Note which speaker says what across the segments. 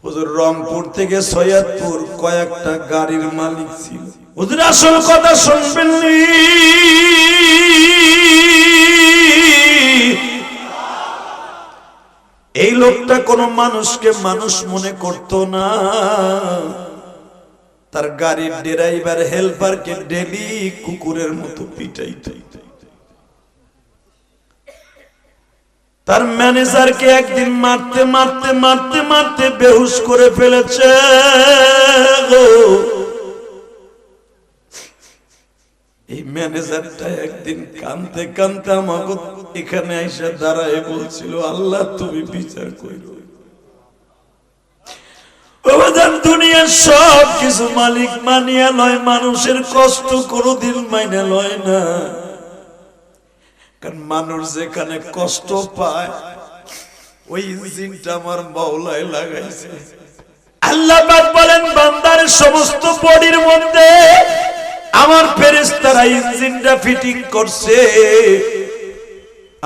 Speaker 1: হুজুর রংপুর থেকে সৈয়দপুর কয়েকটা গাড়ির মালিক ছিল। হুজুর আসল কথা শুনবেন নি, এই লোকটা কোন মানুষকে মানুষ মনে করত না। তার গাড়ির ড্রাইভার হেল্পারকে ডেলি কুকুরের মতো পিটাইত। তার ম্যানেজারকে একদিন মারতে মারতে মারতে মারতে বেহুশ করে ফেলেছে। এই ম্যানেজারটা একদিন কাঁদতে কাঁদতে আমাকে এখানে এসে দাঁড়ায় বলছিল, আল্লাহ তুমি বিচার করো। দুনিয়ার সব কিছু মালিক মানিয়া লয়, মানুষের কষ্ট কোনদিন মাইনা লয় না। কারণ মানুষ যেখানে কষ্ট পায় ওই ইঞ্জিনটা আমার মাওলায় লাগাইছে। আল্লাহ পাক বলেন, বান্দার সমস্ত বডির মধ্যে আমার ফেরেশতারা ইঞ্জিনটা ফিটিং করছে।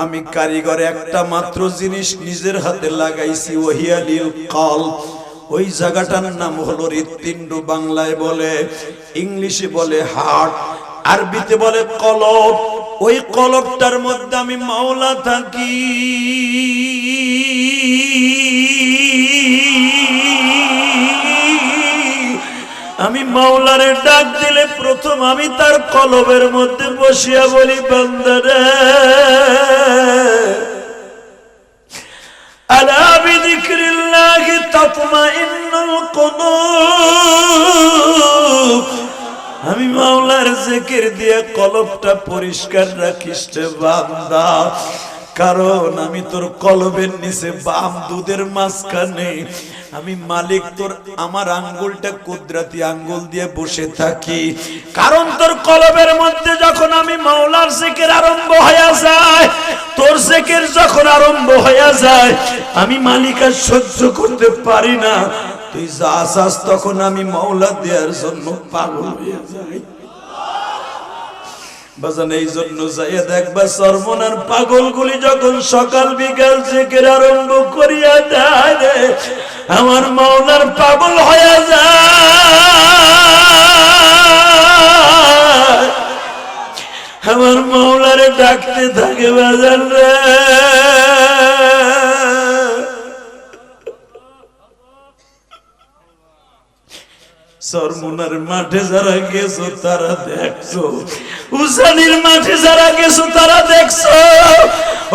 Speaker 1: আমি কারিগর একটা মাত্র জিনিস নিজের হাতে লাগাইছি, ওহিয়ালিল কলব। ওই জায়গাটার নাম হলো হৃৎপিণ্ড। বাংলায় বলে, ইংলিশে বলে হার্ট, আরবিতে বলে কলব। ওই কলবটার মধ্যে আমি মাওলা থাকি। আমি মাওলারে ডাক দিলে প্রথম আমি তার কলবের মধ্যে বসিয়া বলি, বান্দারে আলা বিযিকরিল্লাহি তাতমাইন্নুল কুলুব। আমি মাওলার জিকির দিয়ে কলবটা পরিষ্কার রাখিস রে বান্দা। কারণ আমি তোর কলবের নিচে বাম দুধের মাঝখানে আমি মালিক, তোর আমার আঙ্গুলটা কুদরতি আঙ্গুল দিয়ে বসে থাকি। কারণ তোর কলবের মধ্যে যখন আমি মাওলার জিকির আরম্ভ হয়ে যায়, তোর জিকির যখন আরম্ভ হয়ে যায়, আমি মালিক আর সহ্য করতে পারি না। তুই যা চাস তখন আমি মাওলা দেওয়ার জন্য পাগল হয়ে যাই। বাজান এই জন্য যাইয়া দেখবা সরমনার পাগলগুলি যখন সকাল বিকাল জিকির আরম্ভ করিয়া দেয় রে, আমার মাওলার পাগল হয়ে যায়। আমার মাওলারে ডাকতে থাকে বাজান রে। সরমুনার মাঠে যারা গেছো তারা দেখছো, উসানির মাঠে যারা গেছো তারা দেখছো।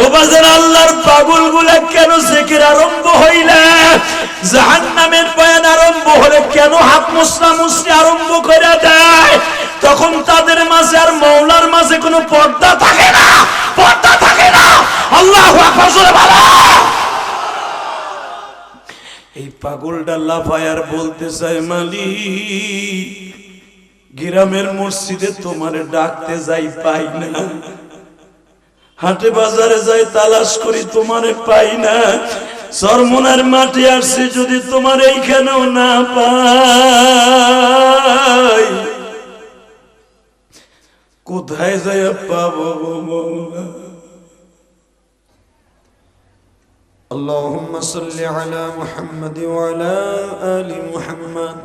Speaker 1: ও বাজার আল্লাহর পাগল গুলা কেন জিকির আরম্ভ হইলে, জাহান্নামের বয়ান আরম্ভ হলে কেন হাত মুসরা মুসরি আরম্ভ করে দেয়? তখন তাদের মাঝে আর মাওলার মাঝে কোনো পর্দা থাকে না, পর্দা থাকে না। আল্লাহু আকবার জোরে বলো। এই পাগলটা লাফায়ার বলতে চায়, মালিক গ্রামের মসজিদে তোমারে ডাকতে যাই পাই না, হাটে বাজারে যাই তালাশ করি তোমারে পাই না, সরমনার মাঠে আসছে যদি তোমার এইখানেও না পাই, কোথায় যাই পাবো মওলা? اللهم صل على محمد وعلى آل محمد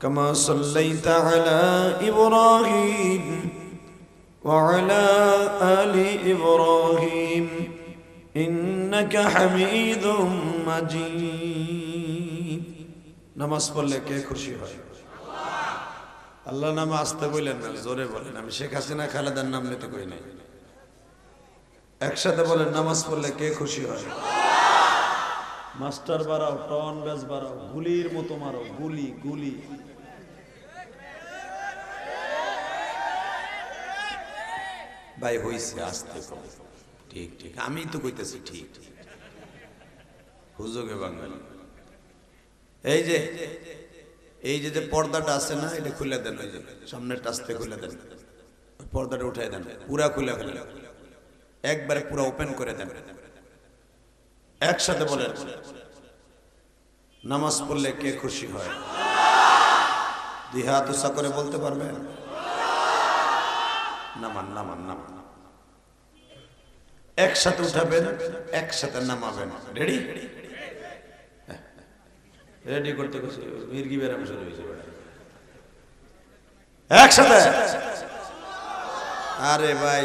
Speaker 1: كما صليت على إبراهيم وعلى آل إبراهيم إنك حميد مجيد. নামাজ পড়লে কে খুশি হয়? আল্লাহ নামে আসতে বললেন না, জোরে বলেন। আমি শেখ হাসিনা খালেদার নাম নিতে কই নাই। একসাথে বলেন, নামাজ পড়লে কে খুশি হয়? মাস্টার বাড়াও, টন ব্যাস বাড়াও, গুলির মতো মারো, গুলি গুলি। ভাই হইছে, আসতে ঠিক ঠিক, আমি তো কইতেছি ঠিক। হুজুগে বাঙালি এই যে পর্দাটা আছে না, এটা খুলে দেন, ওই যে সামনেরটা আস্তে খুলে দেন, পর্দাটা উঠাই দেন, পুরা খুলে ফেলে, একবারে পুরো ওপেন করে দেন। একসাথে বলেন, নামাজ পড়লে কে খুশি হয়? দুই হাত উঁচা করে বলতে পারবেন? নামান নামান নামান, একসাথে উঠাবেন, একসাথে নামাবেন। রেডি? রেডি করতে কইছি মির্গি ব্যারাম শুরু হইছে বেটা একসাথে আরে ভাই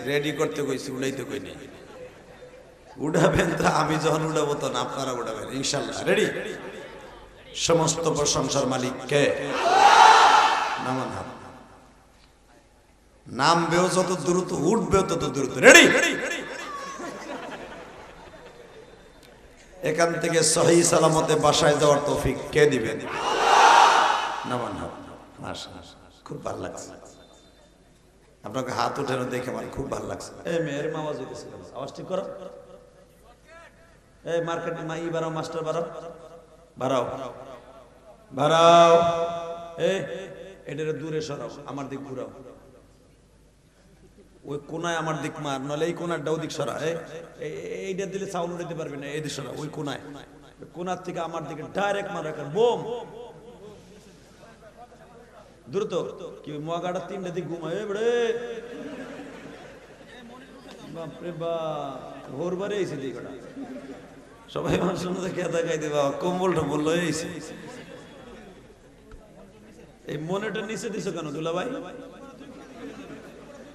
Speaker 1: রেডি করতে কইছি উড়াইতে কই নাই উড়াবেন তো আমি যখন উড়াবো তখন আপনারা উড়াবেন ইনশাআল্লাহ রেডি সমস্ত প্রশংসার মালিক কে নামান হাত নামবেও যত দ্রুত উঠবেও তত দ্রুত রেডি এখান থেকে সহি সালামতে বাসায় যাওয়ার তৌফিক কে দিবেন নামান হাত মাশাআল্লাহ খুব ভালো লাগছে আপনাকে হাত উঠানো দেখে আমার খুব ভালো লাগছে এই মেয়ের আওয়াজ হইতেছে আওয়াজ ঠিক করো এই মার্কেট মাই বাড়াও মাস্টার বাড়াও বাড়াও বাড়াও এই এটার দূরে সরাও আমার দিক ঘুরাও ওই কোনায় আমার দিক মার নলে এই কোনারটাও দিক সরা এইটা দিলে সাউন্ড উঠাতে পারবি না এই দিক সরা ওই কোনায় কোনার থেকে আমার দিকে ডাইরেক্ট মার একটা বোম দ্রুত কি মগাটা তিনটা দিক ঘুমায় বড়ে বাপরে বাপ ভোর বারে এসে দিক ওটা সবাই মানুষের মধ্যে কেদা গাই দেবা কম্বলটা বললো এইছে এই মনেটা নিচে দিছো কেন দুলা ভাই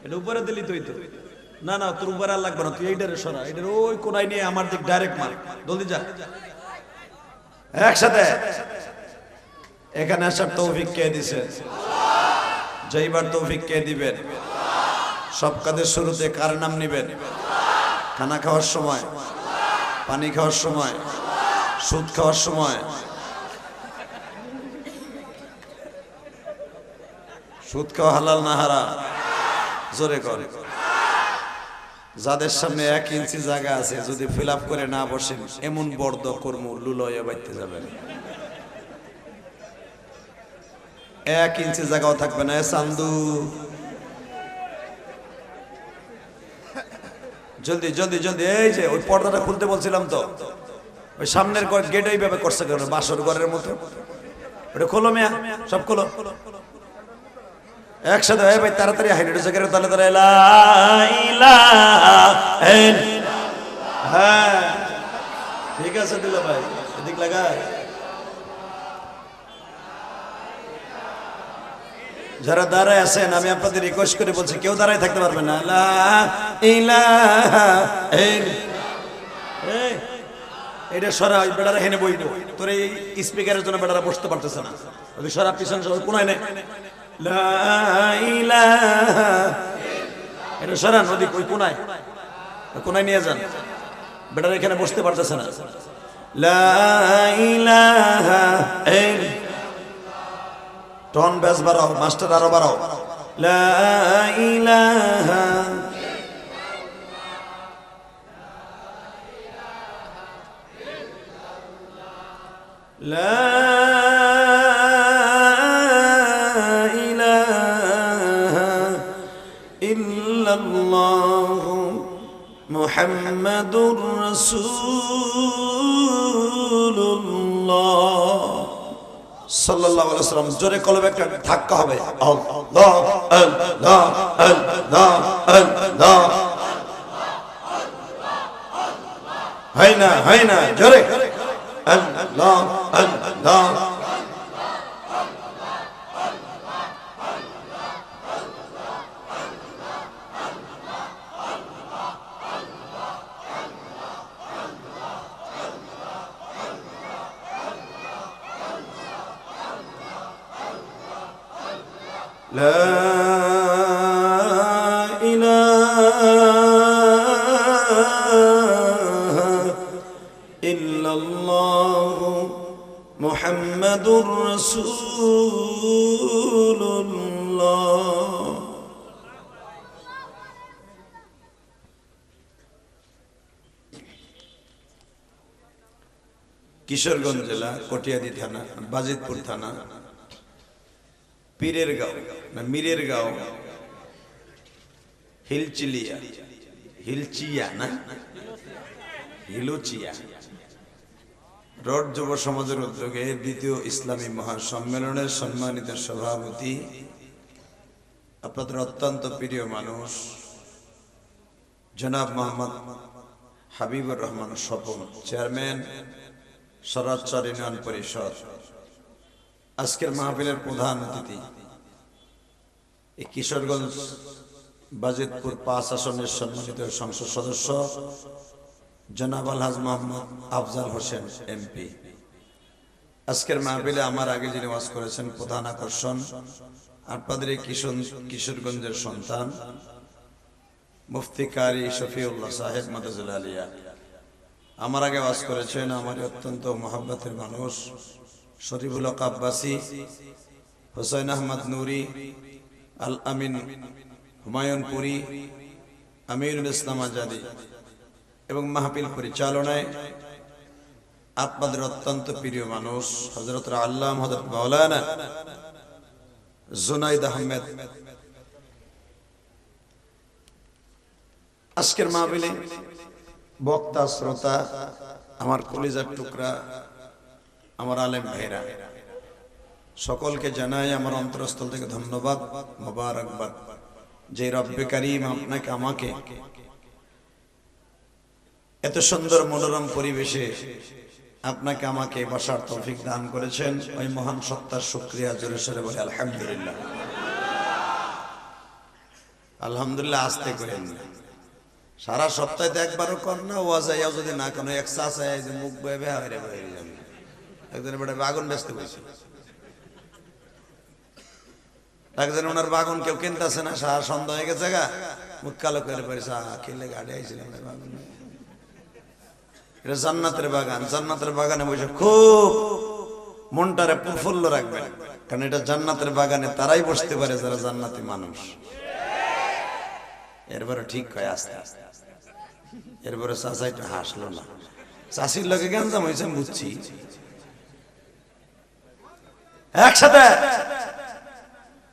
Speaker 1: এটা উপরে দিলি তুই তো না না তোর উপরে আর লাগবে না তুই এইটারে সরা এইটার ওই কোনায় নিয়ে আমার দিক ডাইরেক্ট মার জলদি যা একসাথে এখানে আসার তৌফিক কে দিছেন যাইবার তৌফিক কে দিবেন সব কাজের শুরুতে কার নাম নিবেন খানা খাওয়ার সময় পানি খাওয়ার সময় সুদ খাওয়ার সময় সুদ খাওয়া হালাল না হারাম জোরে করে যাদের সামনে 1 ইঞ্চি জায়গা আছে যদি ফিল আপ করে না বসেন এমন বর্দ কর্ম লুলয়ে বাইতে যাবেন 1 ইঞ্চি জায়গাও থাকবে না চান্দু জলদি জলদি জলদি এই যে ওই পর্দাটা খুলতে বলছিলাম তো ওই সামনের গেট এইভাবে করছে কেন বাসর ঘরের মতো ওটা খোলো মেয়া সব খোলো একসাথে হয় ভাই তাড়াতাড়ি হাইড্রোজেন জায়গায় তালে তালে হ্যাঁ ঠিক আছে দিলা ভাই এদিক লাগায় যারা দাঁড়ায় আছেন আমি আপনাদের রিকোয়েস্ট করে বলছি কেউ দাঁড়ায় থাকতে পারবে না লা ইলাহা এটা সরা ওই বেড়ারা হেনে বইব তোর এই স্পিকারের জন্য বেড়ারা বসতে পারতেছে না ওই সরা পিছন সরা কোনায় নেই লা ইলাহা এটা সরা নদী কই কোনায় কোনায় নিয়ে যান বেড়ারা এখানে বসতে পারতেছে না লা ইলাহা টন বেশ বাড়াও মাস্টার আরো বাড়াও লা ইলাহা লা ইলাহা ইল্লাল্লাহু মুহাম্মাদুর রাসূলুল্লাহ সাল্লাল্লাহু আলাইহি ওয়াসাল্লাম জোরে কলবে একটা ধাক্কা হবে আল্লাহ আল্লাহ আল্লাহ আল্লাহ হয় না জোরে আল্লাহ আল্লাহ لا إله إلا الله محمد رسول الله কিশোরগঞ্জ জেলা কটিয়াদি থানা বাজিতপুর থানা পীরের গাঁও না মীরের গাঁও হিলচিয়া না হিলুচিয়া রোড যুব সমাজের উদ্যোগে দ্বিতীয় ইসলামী মহাসম্মেলনের সম্মানিত সভাপতি আপনাদের অত্যন্ত প্রিয় মানুষ জনাব মোহাম্মদ হাবিবুর রহমান স্বপন চেয়ারম্যান সরাচর ইউনিয়ন পরিষদ আজকের মাহফিলের প্রধান অতিথি এই কিশোরগঞ্জ বাজিতপুর 5 আসনের সম্মানিত সংসদ সদস্য জনাব আলহাজ মোহাম্মদ আফজাল হোসেন এমপি। আজকের মাহফিলে আমার আগে যিনি ওয়াজ করেছেন প্রধান আকর্ষণ আপনাদের এই কিশোরগঞ্জের সন্তান মুফতি কারি শফিউল্লাহ সাহেব মাদাজুল আলিয়া। আমার আগে ওয়াজ করেছেন আমার অত্যন্ত মহব্বতের মানুষ শরীফুল হক আব্বাসী, হোসেন আহমদ নুরি, আল আমিন হুমায়ুনপুরি, আমিরুল ইসলাম আজাদি এবং মাহফিল পরিচালনায় আপনাদের অত্যন্ত প্রিয় মানুষ হযরত আল্লামা হযরত মাওলানা জুনাইদ আহমেদ। আজকের মাহফিলে বক্তা শ্রোতা আমার কলিজার টুকরা আমার আলেম ভাইরা সকলকে জানাই আমার অন্তরস্থল থেকে ধন্যবাদ মোবারকবাদ যে রব্বে কারীম আপনাকে আমাকে এত সুন্দর মনোরম পরিবেশে আপনাকে আমাকে বসার তৌফিক দান করেছেন। ওই মহান সত্তার শুকরিয়া জোরে সোরে বলে আলহামদুলিল্লাহ। আলহামদুলিল্লাহ আসতে করেন সারা সপ্তাহে একবারও কর না ওয়াজাইয়া যদি না কোনো এক্সারসাইজ মুখ বয়ে বেহারে বয়ে যাবে একজন বড় বাগুন ব্যস্ত হয়েছে একজন ওনার বাগুন কেউ কিনতেছে না সারা সন্ধ্যা হয়ে গেছে গা মুখ কালো করে পড়েছে খেলে গাড়ি আইছিলাম বাগুন। এটা জান্নাতের বাগান, জান্নাতের বাগানে বসে খুব মনটারে প্রফুল্ল রাখবেন কারণ এটা জান্নাতের বাগানে তারাই বসতে পারে যারা জান্নাতি মানুষ। এরপরে ঠিক হয় আস্তে আস্তে। এরপরে চাচা একটু হাসলো না, চাষির লোকে গেঞ্জাম হয়েছে বুঝছি। একসাথে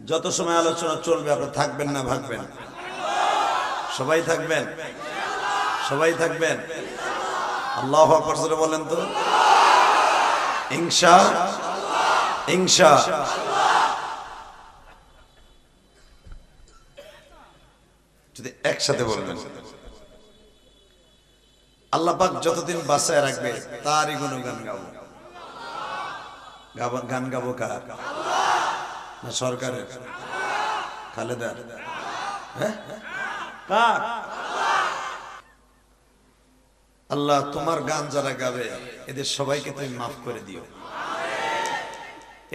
Speaker 1: যত সময় আলোচনা চলবে আপনারা থাকবেন না ভাগবেন? সবাই থাকবেন, সবাই থাকবেন। আল্লাহু আকবার জোরে বলেন তো ইনশাআল্লাহ ইনশাআল্লাহ। যদি একসাথে বলবেন আল্লাহ পাক যতদিন বাঁচায় রাখবে তারই গুণগান গাবো। গান গাবো কার? না সরকারের? খালেদার? হ্যাঁ কার? আল্লাহ তোমার গান যারা গাবে এদের সবাইকে তুমি মাফ করে দিও,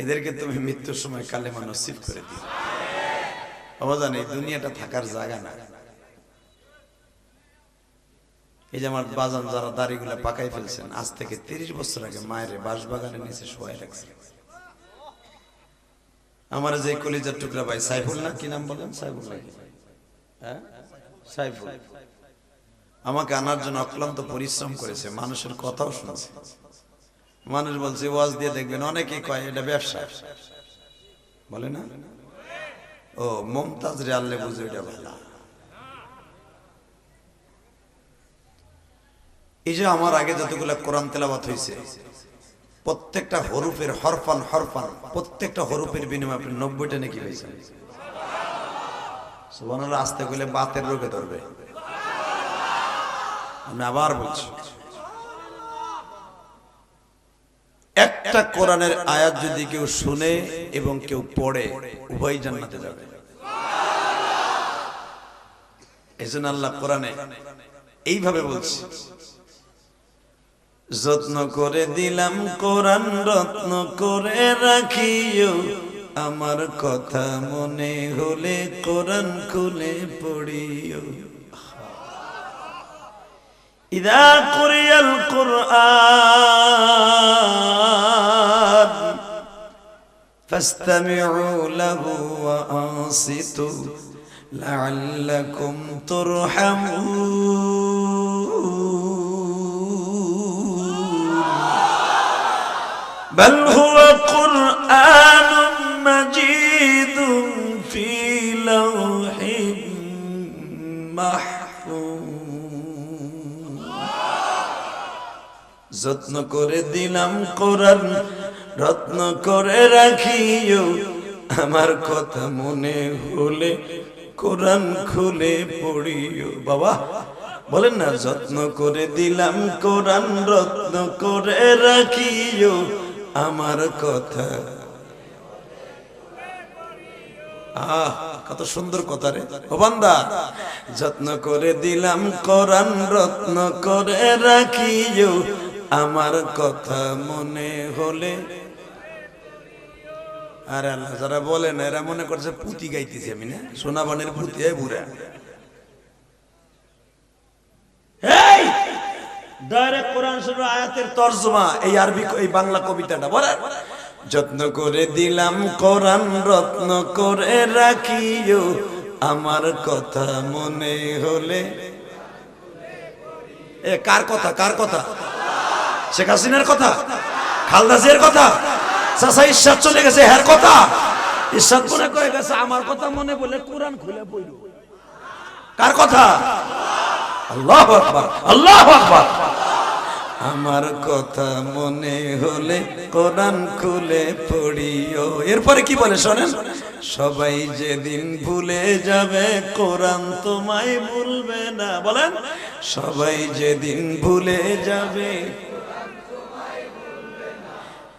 Speaker 1: এদেরকে তুমি মৃত্যুর সময় কালেমা নসিব করে দিও। অবদান এই দুনিয়াটা থাকার জায়গা না। এই যে আমার বাজান যারা দাড়িগুলা পাকাই ফেলছেন আজ থেকে 30 বছর আগে মায়ের বাঁশবাগানের নিচে শোয়াই রাখছে। আমার যে কলিজার টুকরা ভাই সাইফুল না কি নাম বলেন? সাইফুল নাকি? হ্যাঁ সাইফুল আমাকে আনার জন্য অক্লান্ত পরিশ্রম করেছে, মানুষের কথাও শুনেছে। মানুষ বলছে ওয়াজ দিয়ে দেখবেন অনেকেই কয় এটা ব্যবসা, বলে না? ও মমতাজ রে আল্লাহ বুঝে এটা ভালো। এই যে আমার আগে যতগুলো কোরআন তেলাওয়াত হয়েছে প্রত্যেকটা হরফের হরফান হরফান প্রত্যেকটা হরফের বিনিময়ে আপনি 90টা নাকি পেয়েছেন। সুবহানাল্লাহ। আসতে গেলে বাতের রোগে ধরবে। আমি আবার বলছি একটা কোরআনের আয়াত যদি কেউ শুনে এবং কেউ পড়ে উভয় জান্নাতে যাবে। এজন্য আল্লাহ কোরআনে এইভাবে বলছে যত্ন করে দিলাম কোরআন রত্ন করে রাখিও আমার কথা মনে হলে কোরআন খুলে পড়িও। ইদা কুরিয়াল কুরআন ফাসতামিউ লাহু ওয়া আনসিতু লাআল্লাকুম তুরহামুন বাল হুয়া কুরআনুম মাজিদুন ফি লাওহিন মাহফুজ। যত্ন করে দিলাম কোরআন রত্ন করে রাখিও আমার কথা মনে হলে কোরআন খুলে পড়িও। বাবা বলেন না, যত্ন করে দিলাম কোরআন রত্ন করে রাখিও আমার কথা। কত সুন্দর কথা রে ও বান্দা, যত্ন করে দিলাম কোরআন রত্ন করে রাখিও আমার কথা মনে হলে। আরে আল্লাহ, যারা বলে না এরা মনে করছে পুঁতি গাইতেছি আমি, না সোনাবানের পুঁতি বুড়া। এই ডাইরেক্ট কোরআন শরীফের আয়াতের তরজমা, এই আরবি এই বাংলা কবিতাটা বলেন, যত্ন করে দিলাম কোরআন রত্ন করে রাখিও আমার কথা মনে হলে। এ কার কথা? কার কথা? শেখ হাসিনার কথা? খালেদা জিয়ার কথা? চাচা ইরশাদ চলে গেছে হ্যার কথা? ইরশাদ মনে করে গেছে আমার কথা মনে বলে কোরআন খুলে পড়ল। কার কথা? আল্লাহু আকবার, আল্লাহু আকবার। আমার কথা মনে হলে কোরআন খুলে পড়িও। এরপরে কি বলে শোনেন, সবাই যেদিন ভুলে যাবে কোরআন তোমায় ভুলবে না। বলেন, সবাই যেদিন ভুলে যাবে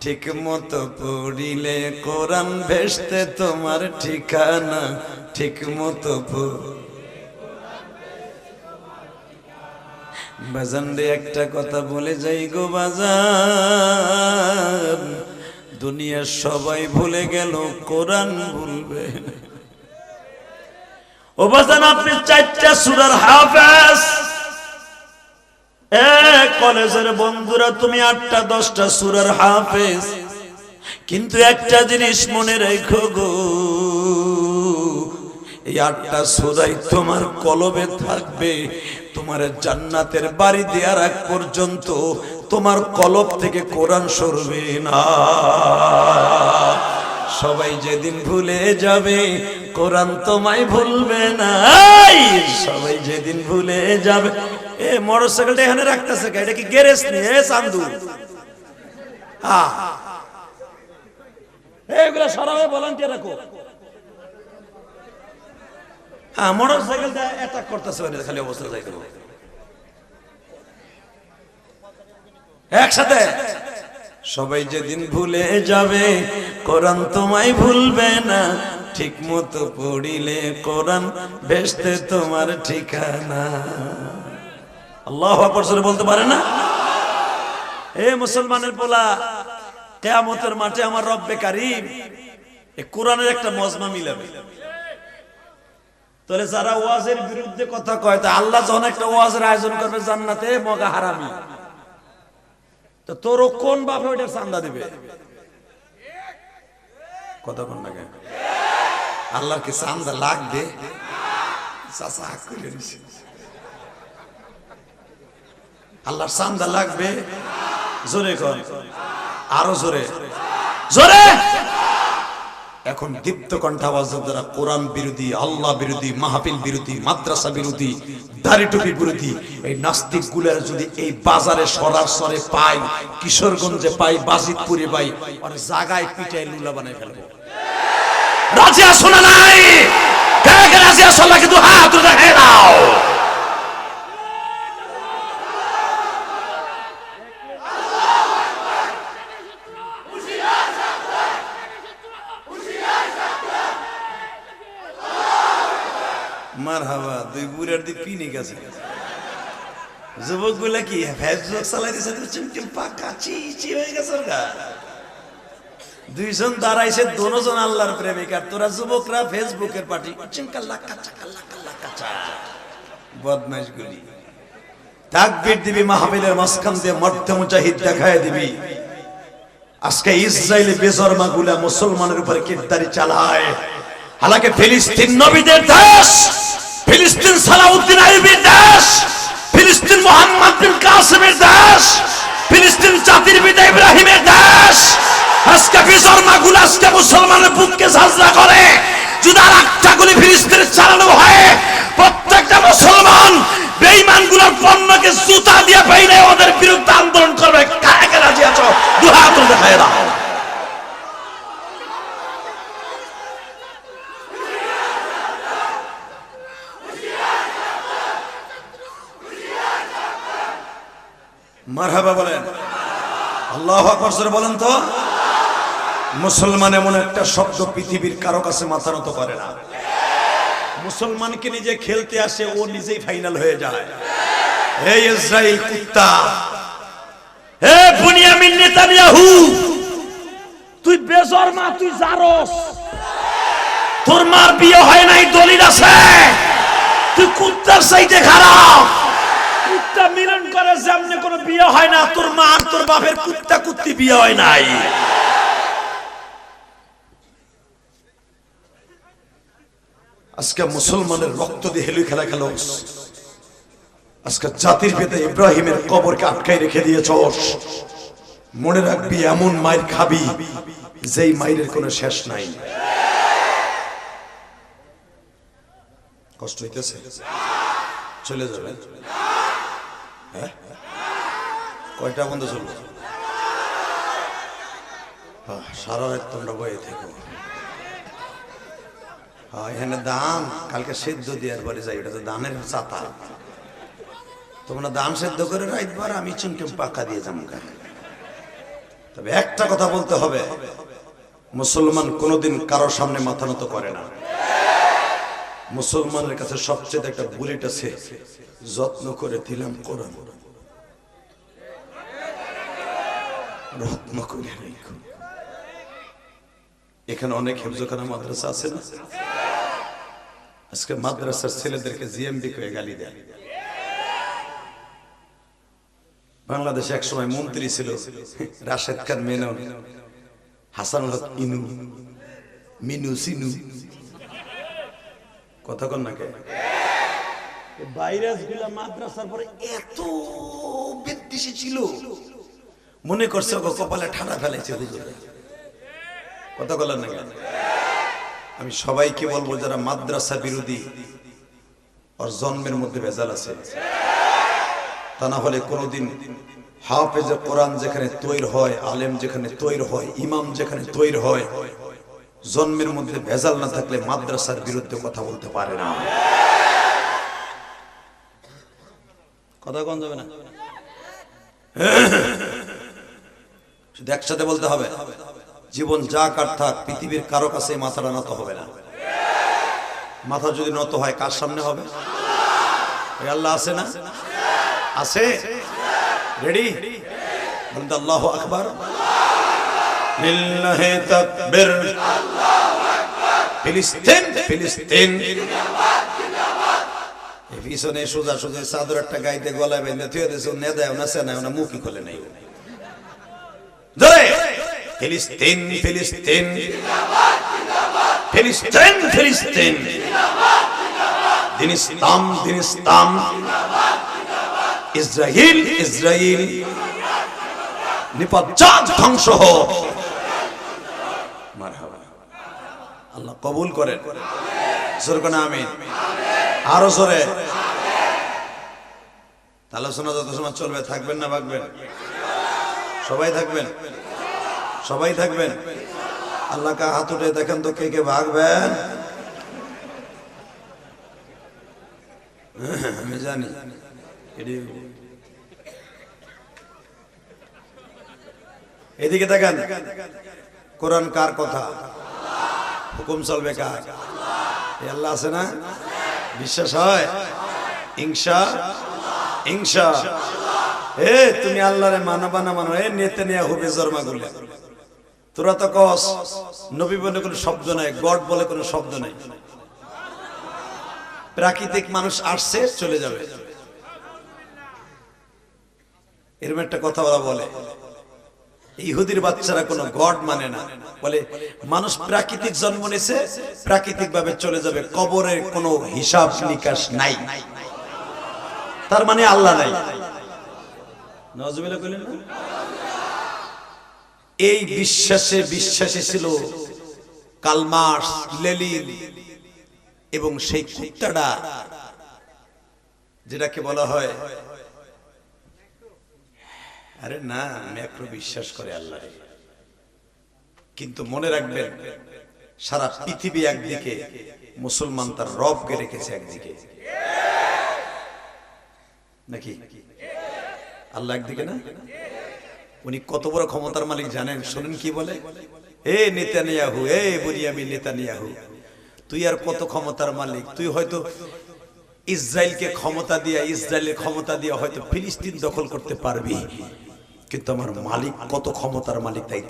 Speaker 1: ঠিক মতো পড়িলে কোরআন ভেস্তে তোমার ঠিকানা। ঠিক মতো বাজান রে, একটা কথা বলে যাই গো বাজান, দুনিয়ার সবাই ভুলে গেল কোরআন ভুলবে। ও বাজান, আপনি 4টা সূরার হাফেজ, কলেজের বন্ধুরা তুমি 8টা 10টা সূরার হাফেজ, কিন্তু একটা জিনিস মনে রেখো গো, এই 8টা সূরাই তোমার কলবে থাকবে। তোমার জান্নাতের বাড়ি দেওয়ার আগ পর্যন্ত তোমার কলব থেকে কোরআন সরবে না। সবাই যেদিন ভুলে যাবে কোরআন তোমায় ভুলবে না। সবাই যেদিন ভুলে যাবে। এ মোটরসাইকেলটা এখানে রাখতেছে, এটা কি গ্যারেজ নেই? এ চান্দু, এগুলা সরাবে ভলান্টিয়ার রাখো। হ্যাঁ, মোটরসাইকেলটা অ্যাটাক করতেছে, খালি অবস্থা যাই দেবো একসাথে। সবাই যেদিন ভুলে যাবে কোরআন তোমায় ভুলবে না। ঠিক মতো পড়িলে কোরআন ভেস্তে তোমার ঠিকানা। আল্লাহু আকবার জোরে বলতে পারে না? এ মুসলমানের পোলা, কিয়ামতের মাঠে আমার রব্বে কারীম এই কোরআনের একটা মজমা মিলাবে। তাহলে যারা ওয়াজের বিরুদ্ধে কথা কয়, তা আল্লাহ যখন একটা ওয়াজের আয়োজন করবে জান্নাতে, মগা হারামি, তো তোর কোন বাপে ওইটার চান্দা দিবে? কথা কোন লাগে? আল্লাহর কি চান্দা লাগবে? আল্লাহর চান্দা লাগবে? জোরে কর, আরো জোরে, জোরে। এখন দীপ্ত কণ্ঠাবাজ যারা কোরআন বিরোধী, আল্লাহ বিরোধী, মাহফিল বিরোধী, মাদ্রাসা বিরোধী, দাড়ি টুপি বিরোধী, এই নাস্তিক গুলার যদি এই বাজারে সরাসরি পাই, কিশোরগঞ্জে পাই, বাজিতপুরে পাই, আর জায়গায় পিটাই লুলা বানাই ফেলবো। রাজি আসো না? নাই কে কে রাজি আসো? আল্লাহ কিন্তু হাত দেখায় দাও। মারহাবা, দুই বুড়ার দি পিনি গেছে। যুবক গুলা কি ফেসবুক চালাই দিছে, পাকা চিচি হয়ে গেছে। দুইজন দাঁড়াইছে, দুজন আল্লাহর প্রেমিক, আর তোরা যুবকরা ফেসবুকের পার্টি। বদমাইশ গুলি তাকবীর দিবি, মাহফিলের মাঝখান দিয়ে মর্দে মুজাহিদ দেখায় দিবি। আজকে ইসরায়েলি বেজরমা গুলা মুসলমানের উপরে কিরদারি চালায়। হালাকে ফিলিস্তিন নবীদের দেশ, ফিলিস্তিন সালাউদ্দিন আইয়ুবীর দেশ, ফিলিস্তিন মুহাম্মদ বিন কাসিমের দেশ, ফিলিস্তিন জাতির পিতা ইব্রাহিমের দেশ। আজকে বেজরমা গুলা আজকে মুসলমানের বুককে সাজদা করে। যদি আর একটা গুলি ফিলিস্তিনে চালানো হয়, প্রত্যেকটা মুসলমান বেঈমান গুলার পণ্যকে জুতা দিয়ে বাইরে ওদের বিরুদ্ধে আন্দোলন করবে। কারা কারা রাজি আছো? দুই হাত তুলে দেখায় দাও। মারহাবা বলেন, আল্লাহু আকবার জোরে বলেন তো। মুসলমান এমন একটা শব্দ পৃথিবীর কারো কাছে মাথা নত করে না। মুসলমানকে নিজে খেলতে আসে, ও নিজেই ফাইনাল হয়ে যায়। হে ইসরাইল কুত্তা, হে বুনিয়ামিন নেতানিয়াহু, তুই বেজরমা, তুই জারস, তোর মার বিয়ে হয় নাই, দলিল আছে, তুই কুত্তার চাইতে খারাপ। কুত্তা মিলন করে যেমনি কোনো বিয়ে হয় না, তোর মা আর তোর বাপের কুত্তা কুত্তি বিয়ে হয় নাই। আজকে মুসলমানের রক্ত দিয়ে হেলুই খেলা খেলো। আজকে জাতির পিতা ইব্রাহিমের কবরকে আটকাই রেখে দিয়েছস। মনে রাখবি, এমন মায়ের খাবি যেই মায়ের কোনো শেষ নাই। কষ্ট হইতেছে, চলে যাবেন। হ্যাঁ, কয়টা বন্ধ চলবে? সারা রাত তোমরা বয়ে থেকো। এখানে দান কালকে সেদ্ধ দেওয়ার পরে যাই, ওটা তো দানের চাতা। তোমরা দান সেদ্ধ করে রাখবার, আমি চুনকে পাকা দিয়ে যাবো। তবে একটা কথা বলতে হবে, মুসলমান কোনোদিন কারো সামনে মাথা নত করে না। মুসলমানের কাছে সবচেয়ে একটা বুলেট আছে, যত্ন করে দিলাম কোরআন, রত্ন করে। এখানে অনেক হেফজখানা মাদ্রাসা আছে না? আজকে মাদ্রাসার ছেলেদেরকে জিএমবি করে গালি দেয়। বাংলাদেশে এক সময় মন্ত্রী ছিল রাশেদ খান মেনন, হাসান হক ইনু, মিনু সিনু, কথা কন না কে? ভাইরাস গুলা মাদ্রাসার পরে এত বিদ্বেষী ছিল, মনে করছে ওকে কপালে ঠাডা ফেলেছে। কথা বলেন না কেন? আমি সবাইকে বলবো, যারা মাদ্রাসা বিরোধী, ওর জন্মের মধ্যে ভেজাল আছে। তা না হলে কোনোদিন হাফেজে কোরআন যেখানে তৈরি হয়, আলেম যেখানে তৈরি হয়, ইমাম যেখানে তৈরি হয়, জন্মের মধ্যে ভেজাল না থাকলে মাদ্রাসার বিরুদ্ধে কথা বলতে পারে না। কথা কোন যাবে না, শুধু একসাথে বলতে হবে। জীবন যা কার থাক, পৃথিবীর কারো কাছে মাথাটা নত হবে না। মাথা যদি নত হয়, কার সামনে হবে? আল্লাহ আছে না? আছে? রেডি? বলুন তো আল্লাহু আকবার, লিল্লাহি তাকবীর, ফিলিস্তিন ফিলিস্তিন। এই পিছনে সোজা সোজা চাদর একটা গাইতে গলায় বেঁধে থুয়ে দিয়েছে, নে দেয় না, সে না, মুখই খোলে নাই। জোরে ফিলিস্তিন ফিলিস্তিন ফিলিস্তিন ফিলিস্তিন, দিন ইসলাম দিন ইসলাম, ইসরাইল ইসরাইল, নিপাত ধ্বংস হোক। মারহাবা, আল্লাহ কবুল করেন। জোরে কোন আমিন, আরো জোরে। আলোচনা যত সময় চলবে, থাকবেন না ভাগবেন? সবাই থাকবেন, সবাই থাকবেন। আল্লাহকে হাত উঠে দেখেন তো কে কে ভাগবেন। আমি জানি। এদিকে দেখেন, কোরআন কার কথা? হুকুম চলবে কার? আল্লাহ আছে না? বিশ্বাস হয়? ইনশা ইনশা। এ তুমি আল্লাহরে মানবা না মানো, এ নেতে নিয়ে হবে জর্মা গুলে। তোরা তো কস নবী বলে কোনো শব্দ নাই, গড বলে কোনো শব্দ নাই। প্রাকৃতিক মানুষ আসছে, চলে যাবে, এরকম একটা কথা ওরা বলে। ইহুদির বাচ্চারা কোনো গড মানে না, বলে মানুষ প্রাকৃতিক জন্ম নিয়েছে, প্রাকৃতিক ভাবে চলে যাবে, কবরের কোনো হিসাব নিকাশ নাই, তার মানে আল্লাহ নাই। নাউজুবিল্লাহ কইলেন না? এই বিশ্বাসী ছিল কার্ল মার্কস, লেনিন এবং সেই কুত্তাটা যেটাকে বলা হয়, আরে না, ম্যাক্রো বিশ্বাস করে আল্লাহ। কিন্তু মনে রাখবেন, সারা পৃথিবী একদিকে, মুসলমান তার রবকে রেখেছে একদিকে, নাকি? আল্লাহ একদিকে না, উনি কত বড় ক্ষমতার মালিক জানেন? শুনুন কি বলে, এ নেতানিয়াহু, এ বুনিয়ামিন নেতানিয়াহু, তুই আর কত ক্ষমতার মালিক? তুই হয়তো ইসরায়েলকে ক্ষমতা দিয়া, ইসরায়েলের ক্ষমতা দিয়া হয়তো ফিলিস্তিন দখল করতে পারবি, কিন্তু আমার মালিক কত ক্ষমতার মালিক, তাই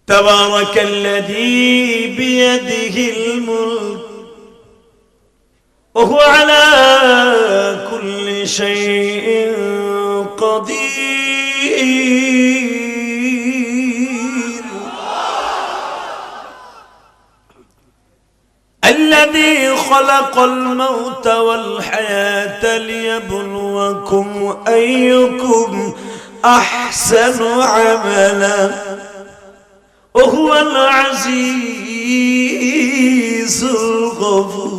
Speaker 1: তাবারাকাল্লাযী বিয়াদিহিল মুলক ওয়া হুয়া আলা কুল্লি শাইইন কাদির الذي خلق الموت والحياة ليبلوكم أيكم أحسن عملا وهو العزيز الغفور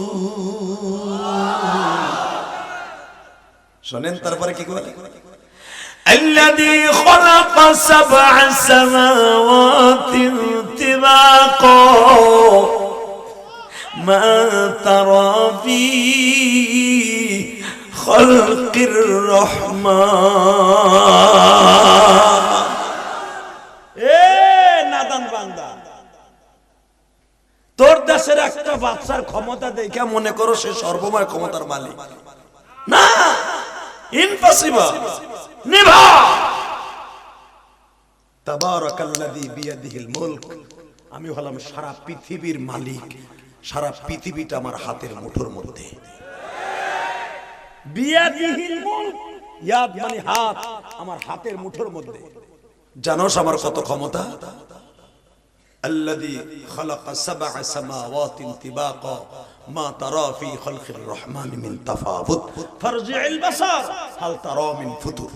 Speaker 1: شنين তারপরে কি বলে الذي خلق 7 سماوات طباقا ما ترى في خلق الرحمن নাদান বান্দা, তোর দেশের একটা বাদশার ক্ষমতা দেখে মনে করো সে সর্বময় ক্ষমতার মালিক? না, ইম্পসিবল, নেভার। তাবারাকাল্লাযী বিয়াদিহিল মুলক, আমি হলাম সারা পৃথিবীর মালিক, সারা পৃথিবীটা আমার হাতের মুঠোর মধ্যে। বিয়াদিহিল মুলক, ইয়াদ মানে হাত, আমার হাতের মুঠোর মধ্যে। জানোস আমার কত ক্ষমতা? আল্লাযী খালাকা 7 সামাওয়াতিন তিবাকা মা তারা ফি খালকির রহমান মিন তাফাউত ফারজি'ল বাসার হাল তারা মিন ফুতুর।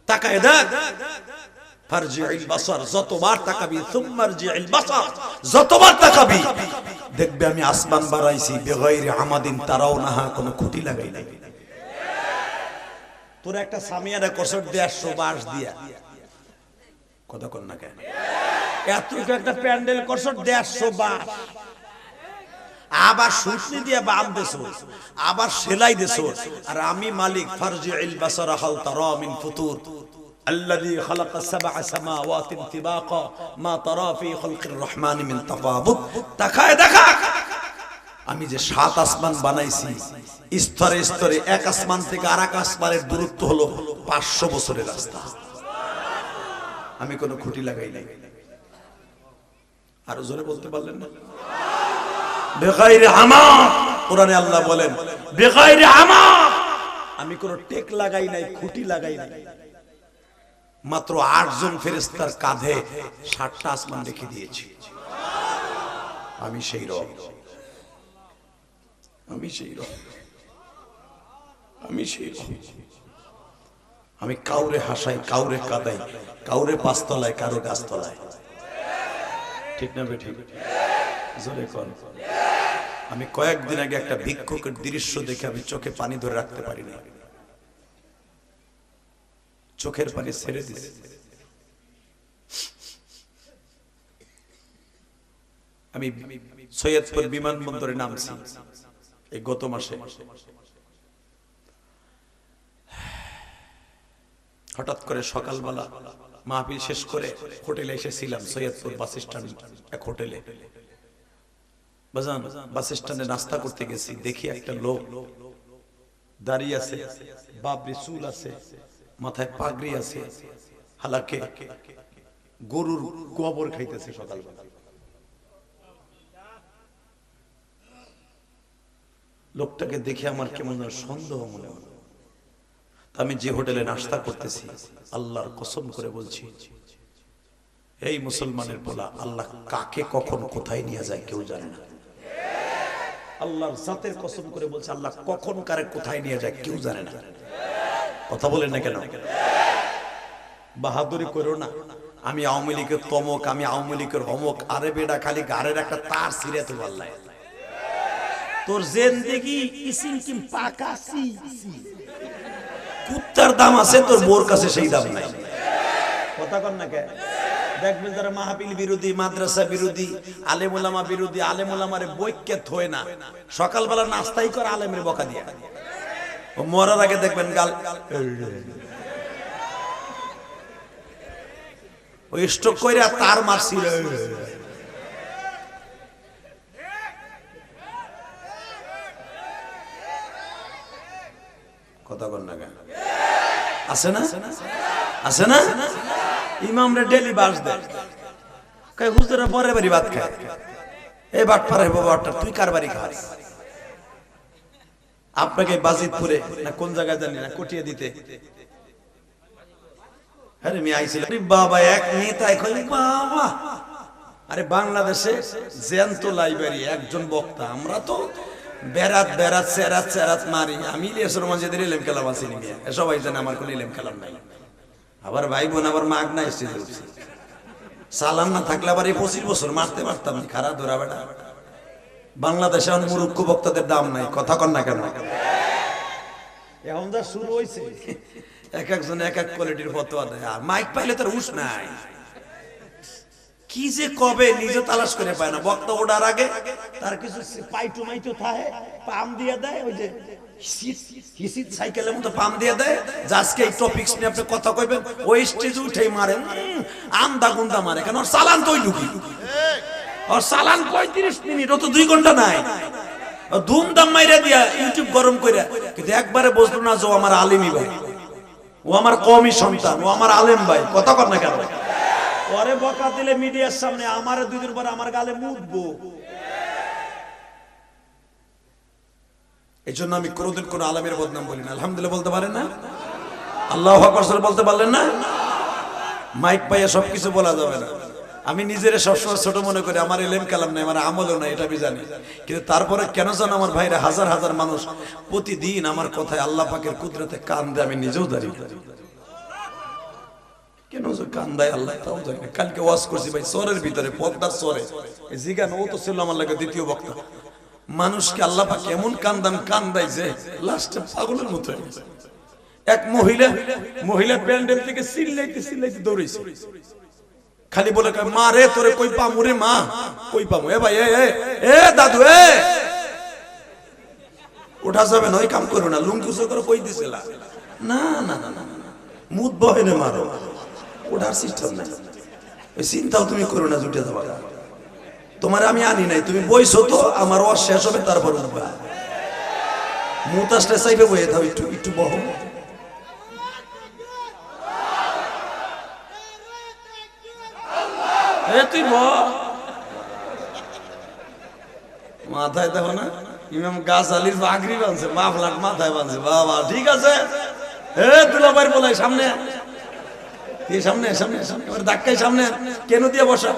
Speaker 1: তাকায় দেখ, ফারজি'ল বাসার, যতবার তাকাবি, সুম্মা রজি'ল বাসার, যতবার তাকাবি দেখবে আমি আসমান বাড়াইছি, বেগাইরি আমাদিন তারাউনাহা, কোনো খুঁটি লাগাই নাই। তোর একটা সামিয়ানা কসর 150 বাঁশ দিয়া, কথা কর না কেন? এতটুকু একটা প্যান্ডেল করছো 150 বাঁশ, আবার সুতলি দিয়ে বাঁধ দেছো, আবার সেলাই দেছো, আর আমি মালিক। ফারজি'ল বাসারা হাল তারা মিন ফুতুর الذي خلق 7 سماوات طباقا ما ترى في خلق الرحمن من تفاوت। তাকায় দেখা, আমি যে 7 আসমান বানাইছি, স্তরে স্তরে, এক আসমান থেকে আরেক আসমানের দূরত্ব হলো 500 বছরের রাস্তা। আমি কোনো খুঁটি লাগাই নাই। আরো জোরে বলতে পারলেন না? বেগাইরে আমাদ, কোরআনে আল্লাহ বলেন বেগাইরে আমাদ, আমি কোনো টেক লাগাই নাই, খুঁটি লাগাই নাই। মাত্র 8 জন ফেরেশতার কাঁধে 7টা আসমান রেখে দিয়েছি। আমি সেই রব, আমি সেই রব, আমি সেই রব। আমি কাউরে হাসাই, কাউরে কাঁদাই, কাউরে 5 তলায়, কারো গাছতলায়। ঠিক না বেঠিক? জোরে কর। আমি কয়েকদিন আগে একটা ভিক্ষুকের দৃশ্য দেখে আমি চোখে পানি ধরে রাখতে পারি না, চোখের পানি ছেড়ে দিয়েছি। আমি সৈয়দপুর বিমানবন্দরে নামছি এই গত মাসে। হঠাৎ করে সকালবেলা মাহফিল শেষ করে হোটেলে এসেছিলাম, সৈয়দপুর বাস স্ট্যান্ড এক হোটেলে। বাজান, বাস স্ট্যান্ডে নাস্তা করতে গেছি, দেখি একটা লোক দাঁড়িয়ে আছে, বাবরি চুল আছে, মাথায় পাগড়ি আছে, হালাকে গরুর গোবর খাইতেছে সকালবেলা। লোকটাকে দেখে আমার কেমন সন্দেহ মনে হলো। আমি যে হোটেলে নাস্তা করতেছি, আল্লাহর কসম করে বলছি, এই মুসলমানের পোলা, আল্লাহ কাকে কখন কোথায় নিয়ে যায় কেউ জানে না। আল্লাহর জাতের কসম করে বলছে, আল্লাহ কখন কারে কোথায় নিয়ে যায় কেউ জানে না। কথা বলেন না কেন? বাহাদুরি করো না, আমি আওয়ামী লীগের তমক, আমি আওয়ামী লীগের অমক। আরে বেটা, খালি গাড়ের একটা তার ছিঁড়ে তো আল্লাহ। তোর জিন্দেগি ইসিম কিম পাকাসি, কুত্তার দাম আছে, তোর বোর কাছে সেই দাম নাই। কথা কর না কে? দেখবেন যারা মাহফিল বিরোধী, মাদ্রাসা বিরোধী, আলেম ওলামা বিরোধী, আলেম ওলামারে বৈক্যে থয় না, সকালবেলা নাস্তাই করে আলেমের বকা দিয়া। ও মরার আগে দেখবেন গাল ওই স্ট্রোক কইরা তার মারছিল। কথা বল না কেন? আছে না আছে না? ইমামরা ডেলি বাস দেয়, কই হুজুরা পরে বাড়ি ভাত খায়। এই বাট পারে বাবাটা তুই কার বাড়ি খাস? আপনাকে বাজিতপুরে না কোন জায়গায় জানি না কটিয়ে দিতে আরে আমি আইছিল বাবা এক নেতাই কই বাবা আরে বাংলাদেশে জ্যান্ত লাইব্রেরি একজন বক্তা, আমরা তো বেরাত বেরাত সেরাত সেরাত মারি। আমি ইলিয়াসের মাঝেদের ইলেম কালাম আছি নিয়ে সবাই জানে আমার কোনো ইলেম কালাম নাই। আবার ভাই বোন আবার মাগ না এসে সালাম না থাকলে আবার এই 25 বছর মারতে পারতাম না। খারাপ ধরা বেটা বাংলাদেশে এখন মূর্খ বক্তাদের দাম নাই। কথা কন না কেন? এখন যা শুরু হয়েছে এক একজন এক এক কোয়ালিটির ফতোয়া দেয়, আর মাইক পাইলে তার হুঁশ নাই। কি যে কবে নিজে তালাশ করে পায় না। বক্তা ওঠার আগে তার কিছু পাইটু মাইটু থাকে, পাম দিয়ে দেয়, ওই যে হিসিত সাইকেলের মতো পাম দিয়ে দেয়। আজকে এই টপিকস নিয়ে আপনি কথা কইবেন, ওই স্টেজে উঠেই মারেন, আমদা গুন্দা মারে। কেন? ওর চালান তো ওই লুকি, ওর চালান 35 মিনিট, ও তো 2 ঘন্টা নাই। ধুমধাম মাইরা দিয়া ইউটিউব গরম কইরা, কিন্তু একবারে বুঝলো না যে ও আমার আলেমই ভাই, ও আমার কওমি সন্তান, ও আমার আলেম ভাই। কথা কর না কেন? ওরে বকা দিলে মিডিয়ার সামনে আমারে 2 দিন পরে আমার গালে মুতবো। এই জন্য আমি কোনোদিন কোন আলেমের বদনাম বলি না। আলহামদুলিল্লাহ বলতে পারেন না? আল্লাহু আকবার বলতে পারলেন না? মাইক পাইয়া সবকিছু বলা যাবে না। আমি নিজের সবসময় ছোট মনে করি, আমার ইলম কালাম নাই, আমার আমলও নাই, এটা আমি জানি। কিন্তু তারপরে কেন জানো আমার ভাইরা হাজার হাজার মানুষ প্রতিদিন আমার কথায় আল্লাহ পাকের কুদরতে কান দেয়, আমি নিজেও দাঁড়িয়ে কেন যে কান দেয় আল্লাহ তাও জানি না। কালকে ওয়াজ করছি ভাই সরের ভিতরে, পদ্মার সরে, জিগান ও তো ছিল আমার লাগে দ্বিতীয় বক্তা। মানুষকে আল্লাহ পাক এমন কান দেয় যে লাস্টে পাগলের মতো হয়ে গেছে। এক মহিলা প্যান্ডেল থেকে চিল্লাইতে দৌড়েছে, খালি বলে মা রে তোরে কই পামু রে, মা কই পামু। এ ভাই এ দাদু এ ওঠা যাবে না, ওই কাম করো না, লুঙ্কুসো করে কই দিছিল না না না না মুদ বহেনে মারো, ওঠার সিস্টেম নাই। ওই চিন্তাও তুমি করো না, জুটে যাবা। তোমার আমি আনি নাই, তুমি বইছো তো, আমার ওয়াজ শেষ হবে তারপর উঠবা। মুত আসলে চাইবে বইয়ে থাও, একটু একটু বহ। তুই মাথায় দেখো না ইমাম গাছ আলীর বাগরি বানছে, মাফলাট মাথায় বানছে। বাবা ঠিক আছে, দুলাভাই বলাই সামনে সামনে সামনে সামনে ধাক্কায় সামনে কেন দিয়ে বসা।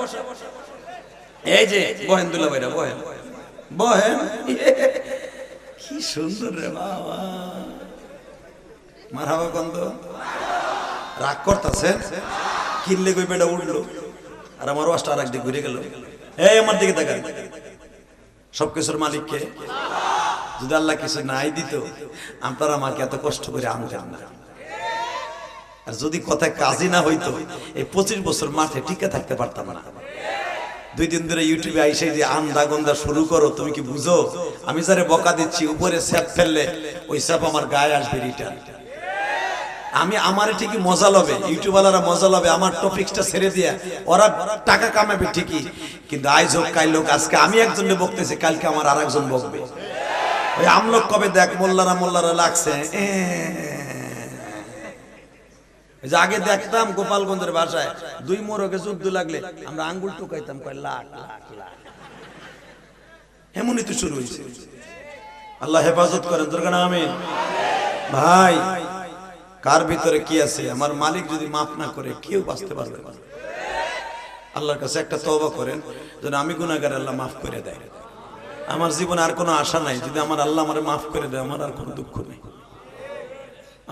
Speaker 1: এই যে বহেন দুলাভাইরা, বহেন বহেন। কি সুন্দর রে বাবা, মারহাবা কন্দ। রাগ করতেছে কিনলে কই বেটা উঠলো, আর আমার ওয়াজটা আর একদিকে ঘুরে গেল। এই আমার দিকে তাকান, সবকিছুর মালিককে। যদি আল্লাহ কিছু নাই দিত আপনারা আমাকে এত কষ্ট করে আনতেন না। আর যদি কথায় কাজই না হইতো এই 25 বছর মাঠে টিকে থাকতে পারতাম না। 2 দিন ধরে ইউটিউবে আইসে যে আন্দা গন্দা শুরু করো, তুমি কি বুঝো আমি যারে বকা দিচ্ছি উপরে স্যাপ ফেললে ওই স্যাপ আমার গায়ে আসবে রিটার্ন। আমি আমার ঠিকই মজা লবে, ইউটিউবাররা মজা লবে, আমার টপিকসটা ছেড়ে দিয়া ওরা টাকা কামাবে ঠিকই, কিন্তু আজ হোক কাল হোক আজকে আমি একজনে বকতেছি, কালকে আমার আরেকজন বকবে। ওই আমলক কবে দেখ মোল্লারা লাগছে। আগে দেখতাম গোপালগঞ্জের ভাষায় 2 মোরগে যুদ্ধ লাগলে আমরা আঙ্গুল টুকাইতাম, কয় লাখ লাখ লাখ। এমনই তো শুরু হয়েছে। আল্লাহ হেফাজত করেন, দুর্গানা আমিন। ভাই কার ভিতরে কি আছে আমার মালিক যদি মাফ না করে কেউ বাঁচতে পারবে না। আল্লাহর কাছে একটা তওবা করেন যেন আমি গুনাহগার, আল্লাহ মাফ করে দেয়। আমার জীবনে আর কোনো আশা নাই, যদি আমার আল্লাহ আমারে মাফ করে দেয় আমার আর কোনো দুঃখ নেই।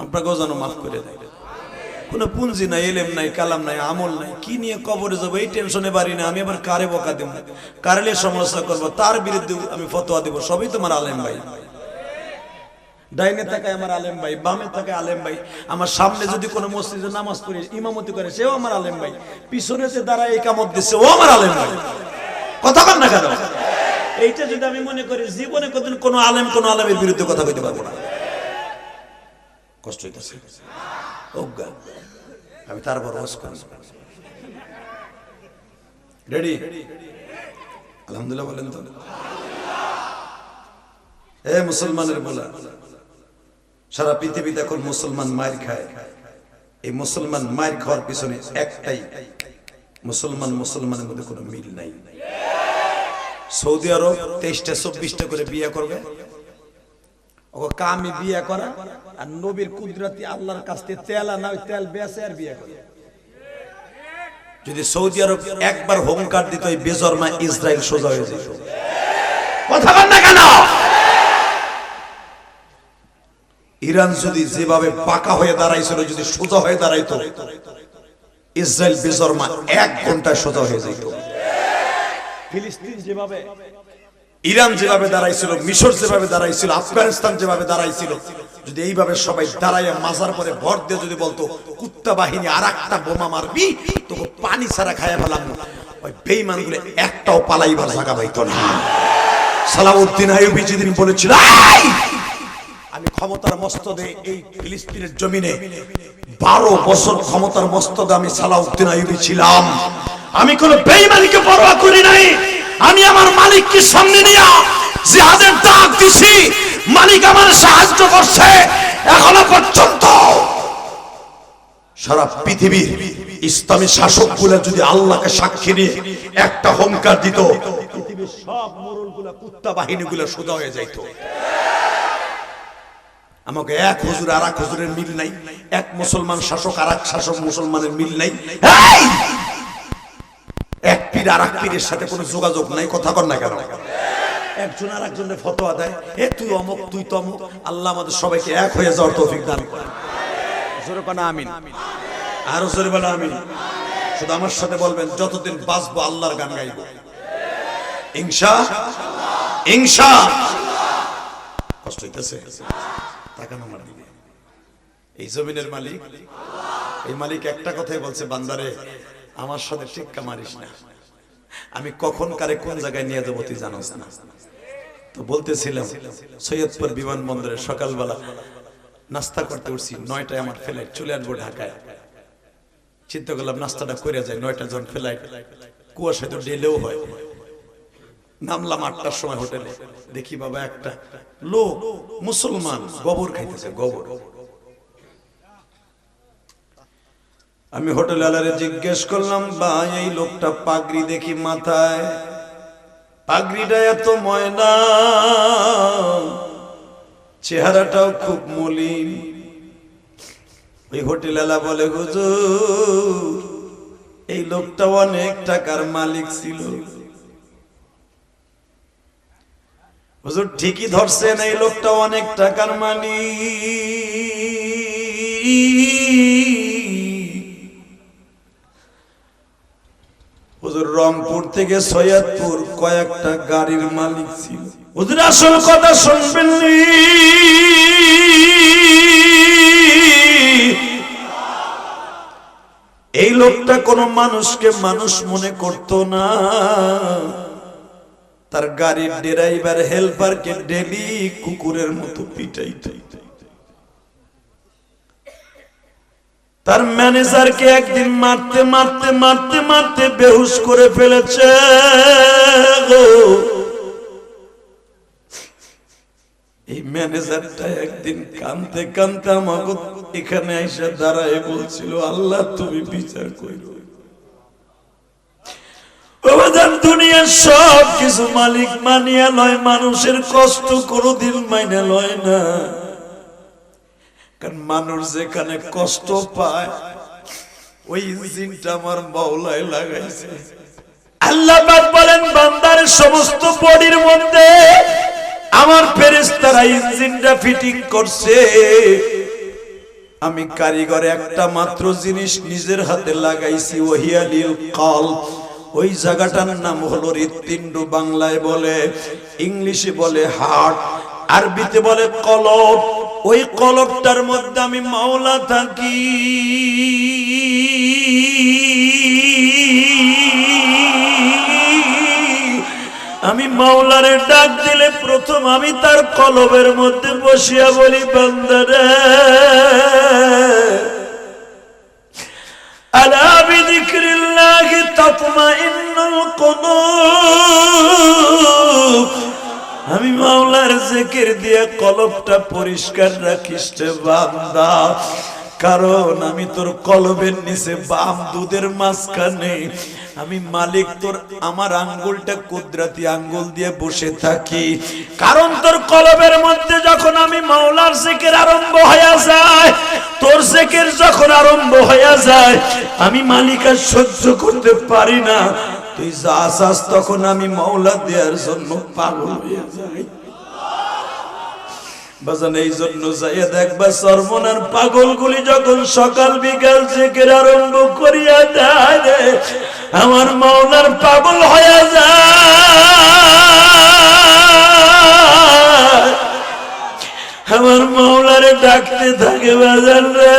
Speaker 1: আপনাকেও যেন মাফ করে দেয়। কোনো পুঁজি নাই, এলেম নাই, কালাম নাই, আমল নাই, কি নিয়ে কবরে যাবো এই টেনশনে বাড়ি না। আমি আবার কারে বকা দেবো, কারে সমালোচনা করবো, তার বিরুদ্ধে আমি ফতোয়া দেবো, সবই তোমার আলেম ভাই। ডাইনে তাকায় আমার আলেম ভাই, বামে তাকায় আলেম ভাই। আমার সামনে যদি কোনো মসজিদে নামাজ পড়ে ইমামতি করে সেও আমার আলেম ভাই, পিছনে যে দাঁড়ায় ইকামত দিচ্ছে ও আমার আলেম ভাই। কথা বল না কেন? এইটা যদি আমি মনে করি জীবনে কোন আলেমের বিরুদ্ধে কথা কইতে পারবো না। কষ্ট হইতেছে অজ্ঞা আমি তারপর ওয়াজ করি রেডি আলহামদুলিল্লাহ বলেন তো এ মুসলমানের বলা সারা পৃথিবীতে এখন মুসলমান মার খায় এই মুসলমান মার খাওয়ার পিছনে একটাই মুসলমানের মধ্যে কোনো মিল নাই সৌদি আরব 23টা 24টা করে বিয়ে করবে ও কামি বিয়ে করা আর নবীর কুদরতি আল্লাহর কাছ থেকে তেল আনা ওই তেল বেচে আর বিয়ে করে যদি সৌদি আরব একবার হুঙ্কার দিত এই বেজরমা ইসরায়েল সোজা হয়ে যেত কথা বল না কেন ইরান যদি যেভাবে পাকা হয়ে দাঁড়াইছিল যদি সোজা হয়ে দাঁড়াইতো ইসরায়েল বেজরমা 1 ঘন্টায় সোজা হয়ে যেত ফিলিস্তিন যেভাবে ইরান যেভাবে দাঁড়াইছিল মিশর যেভাবে দাঁড়াইছিল আফগানিস্তান যেভাবে দাঁড়াইছিল যদি এইভাবে সবাই দাঁড়াইয়া মাজার পরে ভর দিয়ে যদি বলতো কুত্তা বাহিনী আরেকটা বোমা মারবি তোকে পানি ছাড়া খাইয়া ফেলাম ওই বেঈমানগুলো একটাও পালাইবার জায়গা পাইতো না সালাউদ্দিন আইয়ুবী যেদিন বলেছিল আমি ক্ষমতার মস্তদে এই ফিলিস্তিনের জমিনে 12 বছর ক্ষমতার মস্তদে আমি সালাউদ্দিন আইয়ুবী ছিলাম আমি কোন বেঈমানিকে পরোয়া করি নাই আমি আমার মালিককে সামনে নিয়ে জিহাদের ডাক দিছি মালিক আমার সাহায্য করছে এখনো পর্যন্ত সারা পৃথিবীর ইসলামী শাসকগুলো যদি আল্লাহকে সাক্ষী নিয়ে একটা হুঙ্কার দিত পৃথিবীর সব মোড়লগুলো কুত্তা বাহিনীগুলো সোজা হয়ে যাইত আমাকে এক হুজুর আর এক হুজুরের মিল নাই এক মুসলমান শাসক আর এক শাসক মুসলমানের মিল নাই এক পীর আর এক পীরের সাথে কোনো যোগাযোগ নাই কথা কর না কেন একজন আর একজনের ফতোয়া দেয় এ তুই অমুক তুই তমুক আল্লাহ আমাদের সবাইকে এক হয়ে যাওয়ার তৌফিক দান করেন জোরে কোন আমিন আর জোরে বলো আমিন শুধু আমার সাথে বলবেন যতদিন বাঁচবো আল্লাহর গান গাইবো ইনশাআল্লাহ কষ্ট হইতেছে তাকান আমার দিকে এই জমিনের মালিক এই মালিক একটা কথাই বলছে বান্দারে আমার সাথে টিক্কা মারিস না আমি কখন কারে কোন জায়গায় নিয়ে যাবো তুই জানোস না তো বলতেছিলাম সৈয়দপুর বিমানবন্দরে সকালবেলা নাস্তা করতে উঠছি 9টায় আমার ফ্লাইট চলে আসবো ঢাকায় চিন্তা করলাম নাস্তাটা করে যায় 9টা জন ফ্লাইট কুয়াশায় তো ডেলেও হয় নামলাম 8টার সময় হোটেলে দেখি বাবা একটা লোক মুসলমান গোবর খাইতেছে গোবর আমি হোটেল আলারে জিজ্ঞেস করলাম ভাই এই লোকটা পাগড়ি দেখি মাথায় পাগড়িটা এত ময়লা চেহারাটাও খুব মলিন ওই হোটেল আলা বলে হুজুর এই লোকটা অনেক টাকার মালিক ছিল হুজুর ঠিকই ধরছেন এই লোকটা অনেক টাকার মালিক হুজুর রংপুর থেকে সৈয়দপুর কয়েকটা গাড়ির মালিক ছিল হুজুর আসল কথা শুনবেন এই লোকটা কোনো মানুষকে মানুষ মনে করতো না তার গাড়ির ড্রাইভার হেল্পারকে ডেলি কুকুরের মতো পিটাইতো তার ম্যানেজারকে একদিন মারতে মারতে মারতে মারতে বেহুশ করে ফেলেছে এই ম্যানেজারটা একদিন কাঁদতে কাঁদতে আমাকে এখানে এসে দাঁড়ায় বলছিল আল্লাহ তুমি বিচার করো দুনিয়ার সব কিছু মালিক মানিয়া লয় মানুষের কষ্ট কোনদিন মাইনা লয় না কারণ মানুষ যেখানে কষ্ট পায় ওই ইঞ্জিনটা আমার মাওলায় লাগাইছে আল্লাহ পাক বলেন বান্দার সমস্ত বডির মধ্যে আমার ফেরেশতারা ইঞ্জিনটা ফিটিং করছে আমি কারিগর একটা মাত্র জিনিস নিজের হাতে লাগাইছি ওহিয়ালিল কলব ওই জায়গাটার নাম হলো হৃৎপিণ্ড বাংলায় বলে ইংলিশে বলে হার্ট আরবিতে বলে কলব ওই কলবটার মধ্যে আমি মাওলা থাকি আমি মাওলারে ডাক দিলে প্রথম প্রথম আমি তার কলবের মধ্যে বসিয়া বলি, বান্দারে আলা বিযিকরিল্লাহি তাতমাইন্নুল কুলুব, আমি মাওলার জিকির দিয়ে কলবটা পরিষ্কার রাখিস রে বান্দা, কারণ আমি তোর কলবের নিচে বাম দুধের মাঝখানে আমি মালিক তোর আমার আঙ্গুলটা কুদরতি আঙ্গুল দিয়ে বসে থাকি। কারণ তোর কলবের মধ্যে যখন আমি মাওলার জিকির আরম্ভ হয়ে যায়, তোর জিকির যখন আরম্ভ হয়ে যায়, আমি মালিক আর সহ্য করতে পারি না, তুই যা চাস তখন আমি মাওলা দেওয়ার জন্য পাগল হয়ে যাই। বাজান এই জন্য যাইয়া দেখবা সরমনার পাগলগুলি যখন সকাল বিকাল জিকির আরম্ভ করিয়া দেয়, আমার মাওলার পাগল হয়ে যায়, আমার মাওলারে ডাকতে থাকে বাজান রে।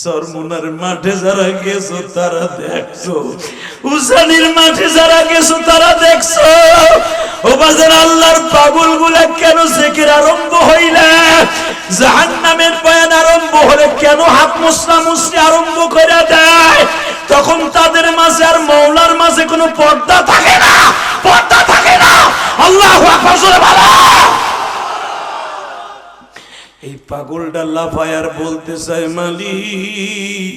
Speaker 1: সরমুনার মাঠে যারা গেছো তারা দেখছো, উজানির মাঠে যারা গেছো তারা দেখছো, ও বাজার আল্লাহর পাগল গুলা কেন জিকির আরম্ভ হইলে, জাহান্নামের বয়ান আরম্ভ হলে কেন হাত মুসরামুসরি আরম্ভ করে দেয়, তখন তাদের মাঝে আর মাওলার মাঝে কোনো পর্দা থাকে না, পর্দা থাকে না। আল্লাহু আকবার জোরে বলো। এই পাগলটা লাফায় আর বলতে চায়, মালিক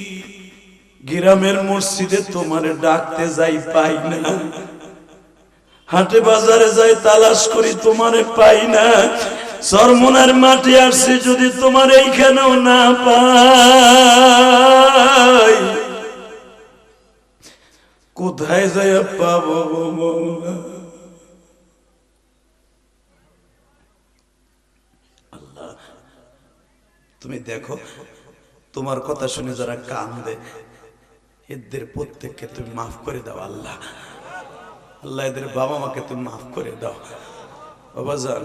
Speaker 1: গ্রামের মসজিদে তোমার ডাকতে যাই পাই না, হাটে বাজারে যাই তালাশ করি তোমারে পাই না, সরমনার মাঠে আসছে যদি তোমার এইখানেও না পাই, কোথায় যায় পাবো মৌলা? তুমি দেখো তোমার কথা শুনে যারা কান্দে এদের প্রত্যেককে তুমি মাফ করে দাও আল্লাহ, আল্লাহ এদের বাবা মাকে তুমি মাফ করে দাও। বাবাজান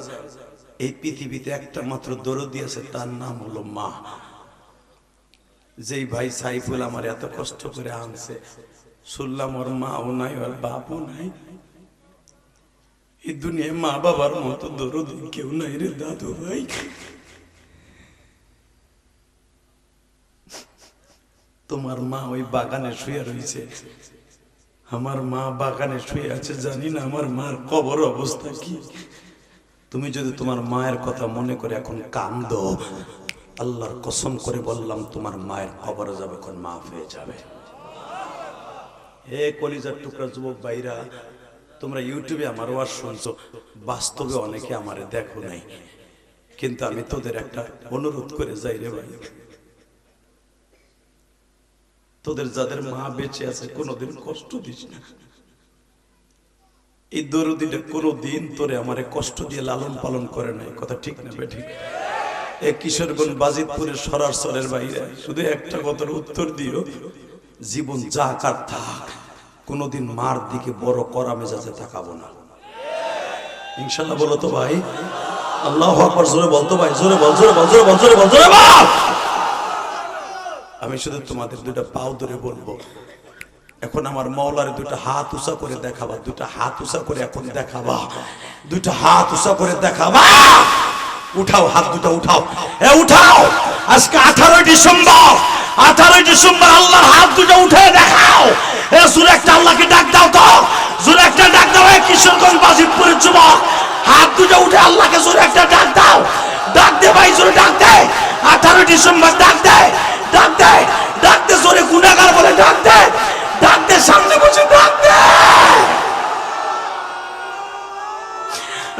Speaker 1: এই পৃথিবীতে একটা মাত্র দরদি আছে, তার নাম হলো মা। যেই ভাই সাইফুল আমার এত কষ্ট করে আনছে, শুনলাম ওর মাও নাই ওর বাপও নাই, এই দুনিয়ায় মা বাবার মতো দরদি কেউ নাই রে দাদু ভাই। তোমার মা ওই বাগানে শুয়ে রয়েছে, আমার মা বাগানে শুয়ে আছে, জানি না আমার মার কবর অবস্থা কি। তুমি যদি তোমার মায়ের কথা মনে করে এখন কান্দো, আল্লাহর কসম করে বললাম তোমার মায়ের কবরে যাবে কোন মাফ হয়ে যাবে। হে কলিজার টুকরা যুবক ভাইরা, তোমরা ইউটিউবে আমার ওয়াজ শুনছো, বাস্তবে অনেকে আমারে দেখো নাই, কিন্তু আমি তোদের একটা অনুরোধ করে যাই রে ভাই, তোদের যাদের মা বেঁচে আছে কোনোদিন কষ্ট দিস না। এই দরদিটা কোনোদিন তোরে আমারে কষ্ট দিয়ে লালন পালন করে নাই, কথা ঠিক না বেঠিক? এই কিশোরগঞ্জ বাজিতপুরের সরার সরের বাইরে শুধু একটা কথার উত্তর দিও, জীবন যা কার থাক, কোনোদিন মার দিকে বড় করা মেজাজে তাকাবো না, ইনশাল্লাহ। বলো তো ভাই, আল্লাহু আকবার জোরে বলতো ভাই, জোরে বল, জোরে বল, জোরে বল, জোরে বল, জোরে বল। আমি শুধু তোমাদের দুইটা পাও ধরে বলবো, এখন আমার মাওলার দুইটা হাত উঁচা করে দেখাবা, দুইটা হাত উঁচা করে এখন দেখাবা, দুইটা হাত উঁচা করে দেখাবা, উঠাও হাত দুটো, উঠাও, এ উঠাও। আজকে 18 ডিসেম্বর, 18 ডিসেম্বর আল্লাহর হাত দুটো উঠে দেখাও। এ জোরে একটা আল্লাহকে ডাক দাও তো, জোরে একটা ডাক দাও। এই কিশোরগঞ্জ বাজিতপুরের যুবক হাত দুটো উঠে আল্লাহকে জোরে একটা ডাক দাও, ডাক দে ভাই, জোরে ডাক দে। 18 ডিসেম্বর ডাক দে, ডাক দে, ডাক দে, জোরে গুনাহগার বলে ডাক দে, ডাক দে, সামনে বসে ডাক দে।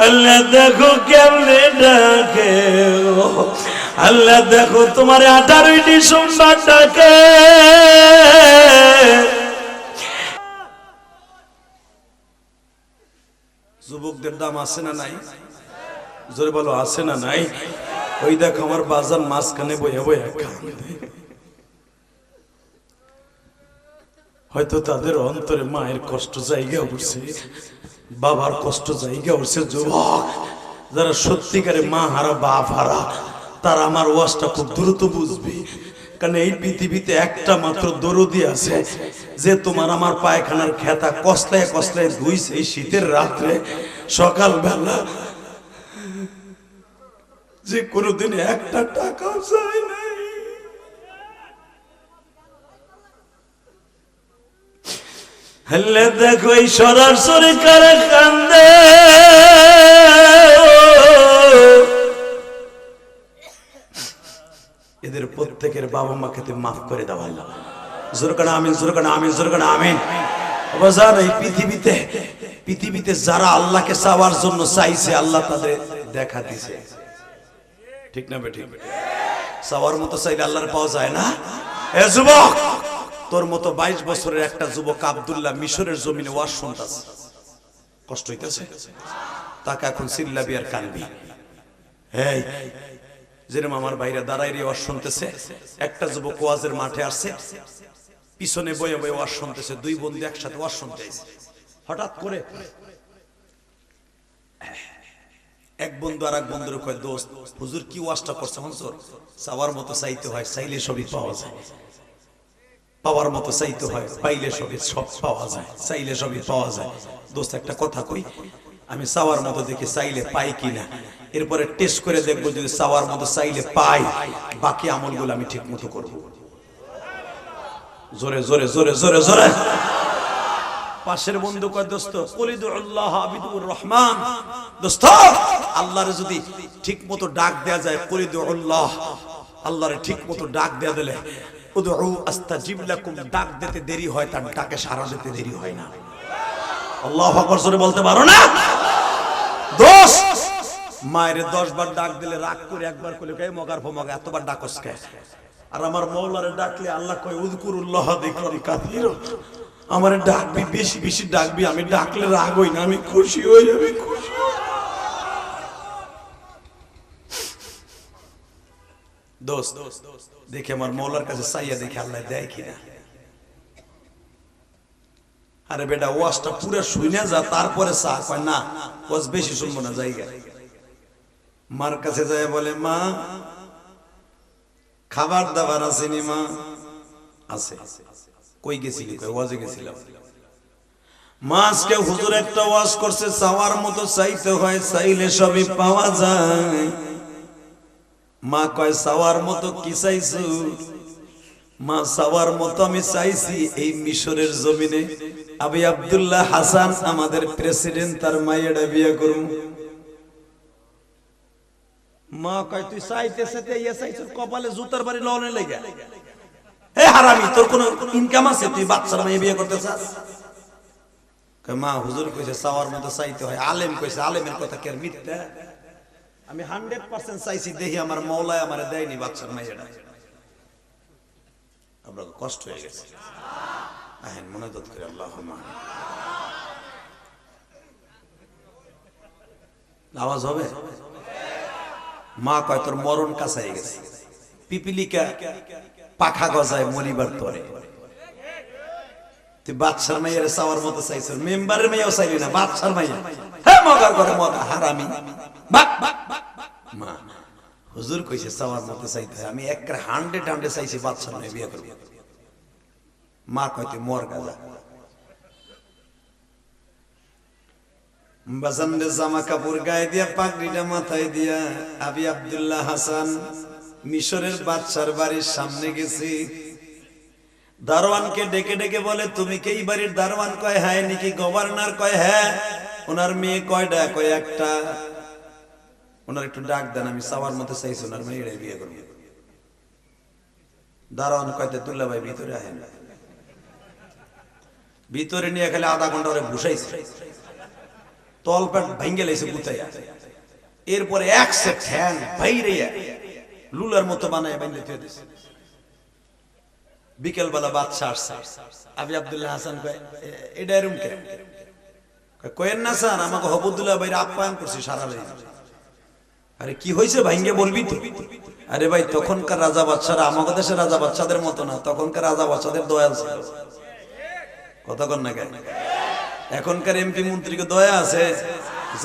Speaker 1: আল্লাহ দেখো কেমনে ডাকে, আল্লাহ দেখো তোমার 18 ডিসেম্বর ডাকে। যুবকদের দাম আছে না নাই? জোরে বলো, আছে না নাই? ওই দেখো আমার বাজার মাঝখানে বইয়া বইয়া কান্দে। হয়তো তাদের অন্তরে মায়ের কষ্ট জায়গা উঠছে, বাবার কষ্ট জায়গা উঠছে। যুবক যারা সত্যিকারে মা হারা বাপ হারা, তারা আমার ওয়াজটা খুব দ্রুত বুঝবে। কারণ এই পৃথিবীতে একটা মাত্র দরদি আছে যে তোমার আমার পায়খানার খেতা কসলায় কসলায় ধুইছে এই শীতের রাত্রে সকালবেলা, যে কোনোদিন একটা টাকাও চাই নাই। হলে দেখো এই সরাসরি কারে কান্দে, এদের প্রত্যেকের বাবা মাকে তুমি মাফ করে দাও আল্লাহ। জোরকানা আমিন, জোরকানা আমিন, জোরকানা আমিন। বাজার এই পৃথিবীতে যারা আল্লাহকে চাওয়ার জন্য চাইছে আল্লাহ তাদের দেখা দিছে, ঠিক না বেটি? চাওয়ার মতো চাইলে আল্লাহর পাওয়া যায় না? এ যুবক, তোর মতো 22 বছরের একটা যুবক আব্দুল্লাহ মিশরের জমিনে ওয়াজ শুনতাছে, কষ্ট হইতেছে, তাকে এখন চিল্লাবি আর কানবি। এই যেরকম আমার ভাইরা দাঁড়াইরে ওয়াজ শুনতেছে, একটা যুবক ওয়াজের মাঠে আসছে, পিছনে বয়ে বয়ে ওয়াজ শুনতেছে, দুই বন্ধু একসাথে ওয়াজ শুনতে আসছে। হঠাৎ করে এক বন্ধু আর এক বন্ধুর কয়, দোস্ত হুজুর কি ওয়াজটা করছে হুজুর? চাওয়ার মতো চাইতে হয়, চাইলে সবই পাওয়া যায়। পাওয়ার মতো চাইতে হয়, পাইলে সবই সব পাওয়া যায়, চাইলে সবই পাওয়া যায়। দোস্ত একটা কথা কই, আমি চাওয়ার মতো দেখি চাইলে পাই কিনা, এরপরে টেস্ট করে দেখবো, যদি চাওয়ার মতো চাইলে পাই বাকি আমলগুলো আমি ঠিক মতো করবো। জোরে জোরে জোরে জোরে জোরে। পাশের বন্ধু কয়, দোস্ত কুলিদুল্লাহ আবিদুর রহমান, দোস্ত আল্লাহরে যদি ঠিক মতো ডাক দেয়া যায়, কুলিদুল্লাহ আল্লাহরে ঠিক মতো ডাক দেয়া দিলে, উদউ আস্তাজিব লাকুম, ডাক দিতে দেরি হয়, তার ডাকে সাড়া দিতে দেরি হয় না। আল্লাহু আকবার জোরে বলতে পারো না? দোস্ত মায়ের 10 বার ডাক দিলে রাগ করে একবার কইলে কয় মগার ফমগা এতবার ডাকস কে? আর আমার মাওলারে ডাকলে আল্লাহ কয় উযকুরুল্লাহ যিকরান কাসীরা, আমারে ডাকবি বেশি বেশি ডাকবি, আমি ডাকলে রাগ হই না, আমি খুশি হই যাবে, খুশি। দোস্ত দেখে আমার মাওলার কাছে চাইয়া দেখে আল্লাহ দেয় কিনা। আরে বেটা ওয়াজটা পুরো শুনে যা, তারপরে চা। কয় না ওয়াজ বেশি শুনবো না, জায়গা। মার কাছে যায় বলে, মা খাবার দাবার আসেনি? মা আছে। কই গেছিলি? কই ওয়াজে গেছিলাম। মা আজকে হুজুর একটা ওয়াজ করছে, চাওয়ার মতো চাইতে হয়, চাইলে সবই পাওয়া যায়। মা কয় চাওয়ার মতো কি চাইছো? মা চাওয়ার মতো আমি চাইছি এই মিশরের জমিনে আবি আব্দুল্লাহ হাসান আমাদের প্রেসিডেন্ট, তার মায়েরা বিয়ে করুম। মা কয় তুই চাইতেছে তে ইয়া চাইছস কপালে জুতার বাড়ি লওনে লাগা। এ হারামি, তোর কোন ইনকাম আছে? তুই বাচ্চার মেয়ে বিয়ে করতে চাস? কয় মা হুজুর কইছে চাওয়ার মতো চাইতে হয়, আলেম কইছে, আলেমের কথা কি আর মিথ্যা? আমি 100% চাইছি, দেখি আমার মওলায় আমারে দেয়নি বাচ্চার মেয়েটা। আমরা কষ্ট হয়ে গেছে। আহেন মুনাজাত করে আল্লাহুম্মা। আওয়াজ হবে? মা কয় তোর মরণ কাছাই গেছে, পিপিলিকা পাখা গজায় মরিবার তরে, তুই বাদশার মাইয়ারে চাওয়ার মতো চাইছ, মেম্বারের মাইয়াও চাইলি না, বাদশার মাইয়া। হ্যাঁ মগার করে মগা হারামি। মা হুজুর কইছে চাওয়ার মতো চাইতে হয়, আমি একবার 100 চাইছি বাদশার মাইয়া বিয়ে করব। মা কয় তুই মর গাজা। বাজানরে জামা কাপড় গায়ে দিয়া, পাগড়িটা মাথায় দিয়া আবি আব্দুল্লাহ হাসান মিশরের বাদশার বাড়ির সামনে গেছি। দারোয়ানকে ডেকে ডেকে বলে, তুমি কি এই বাড়ির দারোয়ান? কয় হ্যাঁ। নাকি গভর্নর? কয় হ্যাঁ। ওনার মেয়ে কয়টা? কয় একটা। ওনার একটু ডাক দেন, আমি চাওয়ার মতো চাইছি, ওনার মেয়েরে বিয়ে করব। দারোয়ান কয়তে দুল্লা ভাই ভিতরে আহেন। ভিতরে নিয়ে খালি আধা ঘন্টা ওরে ঘুষাইছে, তলপেট ভেঙে লাইছে গুতাইয়া। এরপরে এক সেট ঠ্যাং বাইরে লুলার মতো বানায় বাইন্দে দিয়ে দিছে। বিকেল বেলা বাদশা আসছে, আবি আব্দুল্লাহ হাসান কয় এটা এরম কে? কয়েন না স্যার, আমাকে হবুদুল্লাহ ভাইরা আপ্যায়ন করছে সারা রাত। আরে কি হয়েছে ভাইঙ্গে বলবি তো? আরে ভাই তখনকার রাজা বাদশারা আমাদের দেশের রাজা বাদশাদের মতো না, তখনকার রাজা বাদশাদের দয়াল ছিল। কতক্ষণ না কেন? এখনকার এমপি মন্ত্রীকে দয়া আছে?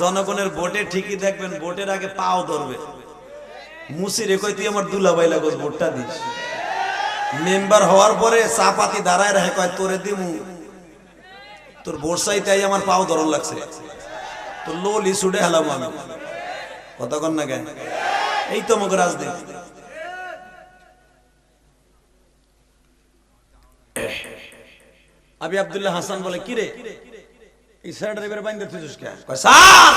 Speaker 1: জনগণের ভোটে ঠিকই দেখবেন ভোটের আগে পাও ধরবে। মুসিরে কই তুই আমার দুলাভাই লাগোস, ভোটটা দিস। মেম্বার হওয়ার পরে চা পাতি দাঁড়ায় রাখে, কয় তোরে দিমু, তোর বর্ষাইতে আমার পাও ধরন লাগছে, তোর লোলি ছুটে হেলাম আমি। কথা কন না কেন? এই তো মুখ রাজনীতি। আবি আব্দুল্লাহ হাসান বলে, কিরে এই স্যার এবারে বাইন্দে তুইছিস কেন? কয় স্যার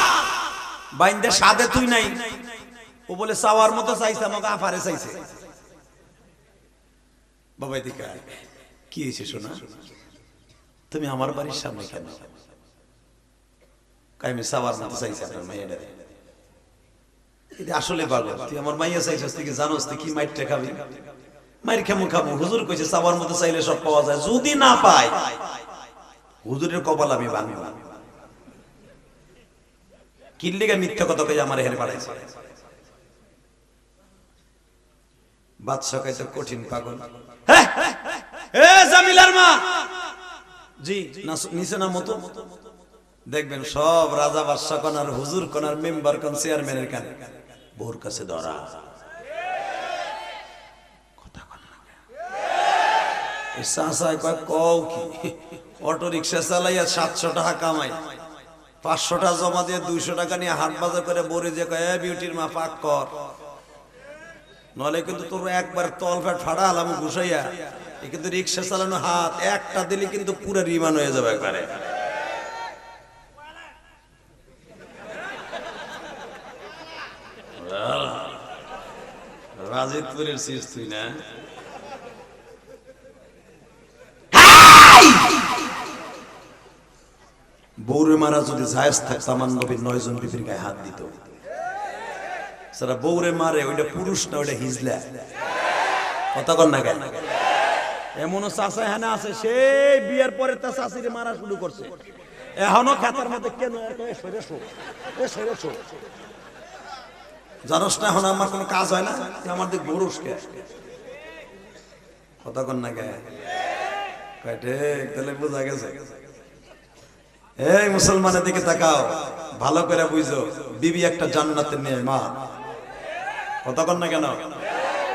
Speaker 1: বাইন্দে সাদে তুই নাই। ও বলে চাওয়ার মতো চাইছে, আমাকে আফারে চাইছে। বাবা দিকা কি হয়েছে শোনা, তুমি আমার বাড়ির সামনে কেন? আমি চাওয়ার মতো চাইছি আপনার মাইয়াটা। এটা আসলে ভালো, তুই আমার মাইয়া চাইছিস, তুই কি জানোস তুই কি মাইরটা খাবি? মাইর খামু খামু। হুজুর কইছে চাওয়ার মতো চাইলে সব পাওয়া যায়, যদি না পাই হুজুরের কপাল আমি ভাঙি। কিল্লিগা মিথ্যা কথা কই আমার হেরে পাঠাইছে। বাদশা কইছে কঠিন পাগল। হ্যাঁ এ জামিলার মা, জি নিচে না মতো দেখবেন সব রাজা বাদশা কোন আর হুজুর কোন আর মেম্বার কোন চেয়ারম্যানের কানে বউর কাছে ধরা। কথা কোন না এই সাসায় কয় কও কি, অটো রিকশা চালাইয়া 700 টাকা কামাই, 500 টাকা জমা দিয়ে 200 টাকা নিয়ে হাট বাজার করে বড়ি যে কয় এ বিউটির মা পাক কর, নলে কিন্তু তোর একবার তল ফ্যাট ফাড়া আলাম ঘুষাইয়া। এ কিন্তু রিকশা চালানো হাত একটা দিলে কিন্তু পুরো রিমান হয়ে যাবে একবারে। রাজিদপুরের শীষ তুই না? বৌরে মারা যদি জায়েজ থাকতো আমার নবীর 9 জন বিবির গায়ে হাত দিত। সারা বৌরে মারে ওইটা পুরুষ না, ওইটা হিজলা। কথা কন না কেন? এমনও চাচা হ্যাঁ আছে, সেই বিয়ের পরে তার চাচিরে মারা শুরু করছে, এখনো খাতার মধ্যে কেন জানোস না? এখন আমার কোনো কাজ হয় না, আমার দিক বরুষ কে। কথা কন না কে? ঠিক, তাহলে বোঝা গেছে। এই মুসলমানের দিকে তাকাও, ভালো করে বুঝো, বিবি একটা জান্নাতের নেয়ামত। কথা কন না কেন?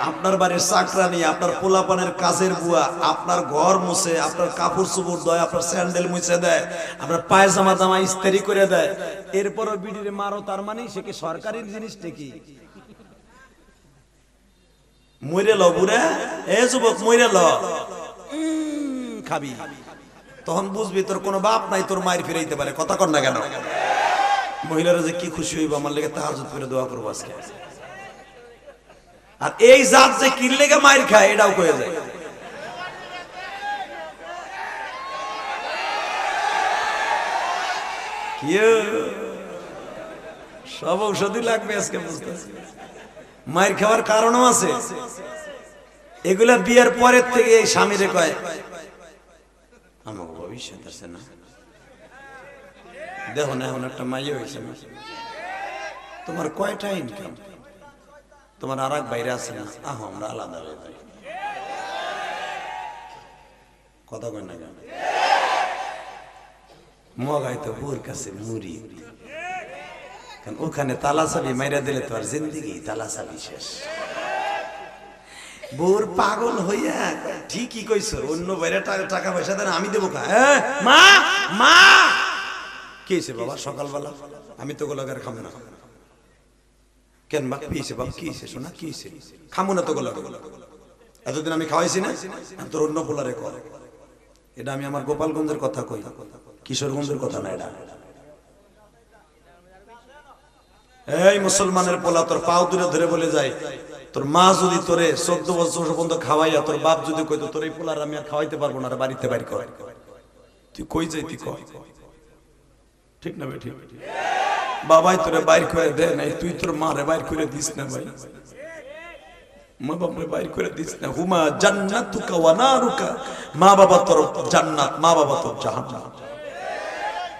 Speaker 1: আপনার বাড়ির চাকরানি, আপনার পোলাপানের কাজের বুয়া আপনার ঘর মুছে, আপনার কাপড় চোপড় দেয়, আপনার স্যান্ডেল মুছে দেয়, আপনার পায়জামা জামা ইস্ত্রি করে দেয়, এরপরও বিড়িরে মারো, তার মানে সে কি সরকারি জিনিসটা? কি মইরে ল বুড়া, এ যুবক মইরে ল খাবি, তখন বুঝবি তোর কোনো বাপ নাই, তোর মায়ের ফিরাইতে পারে। কথা কন না কেন? মহিলারা যে কি খুশি হইব, আমার লেগে তাহাজ্জুদ করে দোয়া করবো আজকে। আর এই জাত যে কি লেগে মায়ের খায় এটাও কয়ে যায়। সব ঔষধই লাগবে আজকে, বুঝতেছি। মায়ের খাওয়ার কারণও আছে। এগুলা বিয়ের পরের থেকে স্বামীরে কয় আমার ভবিষ্যৎ আছে না, দেখো না এখন একটা মাইয়া হয়েছে, তোমার কয়টা ইনকাম, তোমার আর এক বাইরে আছে না, আহ আমরা আলাদা হয়ে যাই। কথা কয় না কেন? মগাই তো বুর কাছে মুড়ি, কারণ ওখানে তালা চাবি মাইরা দিলে তো আর জিন্দিগি তালা চাবি শেষ। বোর পাগল হইয়া ঠিকই কইছো, অন্য বাইরে টাকা পয়সা দেন, আমি দেবো কা? মা মা কি হয়েছে বাবা সকালবেলা? আমি তো গোলাগার খাবো না। কেন বা কি হয়েছে বাবা? কি হয়েছে শোনা? কি হয়েছে? খামো না তো গোলা, এতদিন আমি খাওয়াইছি না, তোর অন্য পোলারে কর। এটা আমি আমার গোপালগঞ্জের কথা কই, কিশোরগঞ্জের কথা না। এটা এই মুসলমানের পোলা তোর পাও দূরে ধরে বলে যায়, তোর মা যদি তোরে 14 বছর পর্যন্ত খাওয়াইয়া, তোর বাপ যদি কইতো তোর এই পোলার আমি আর খাওয়াইতে পারবো না, বাড়িতে বাইর কর, তুই কই যাইতি কয়? ঠিক না ভাই? ঠিক। বাবাই তোরে বাইর করে দেয় নাই, তুই তোর মারে বাইর করে দিস না ভাই, মা বাপরে বাইর করে দিস না। হুমা জান্নাতুকা ওয়া নারুকা, মা বাবা তোর জান্নাত, মা বাবা তোর জাহান্নাম।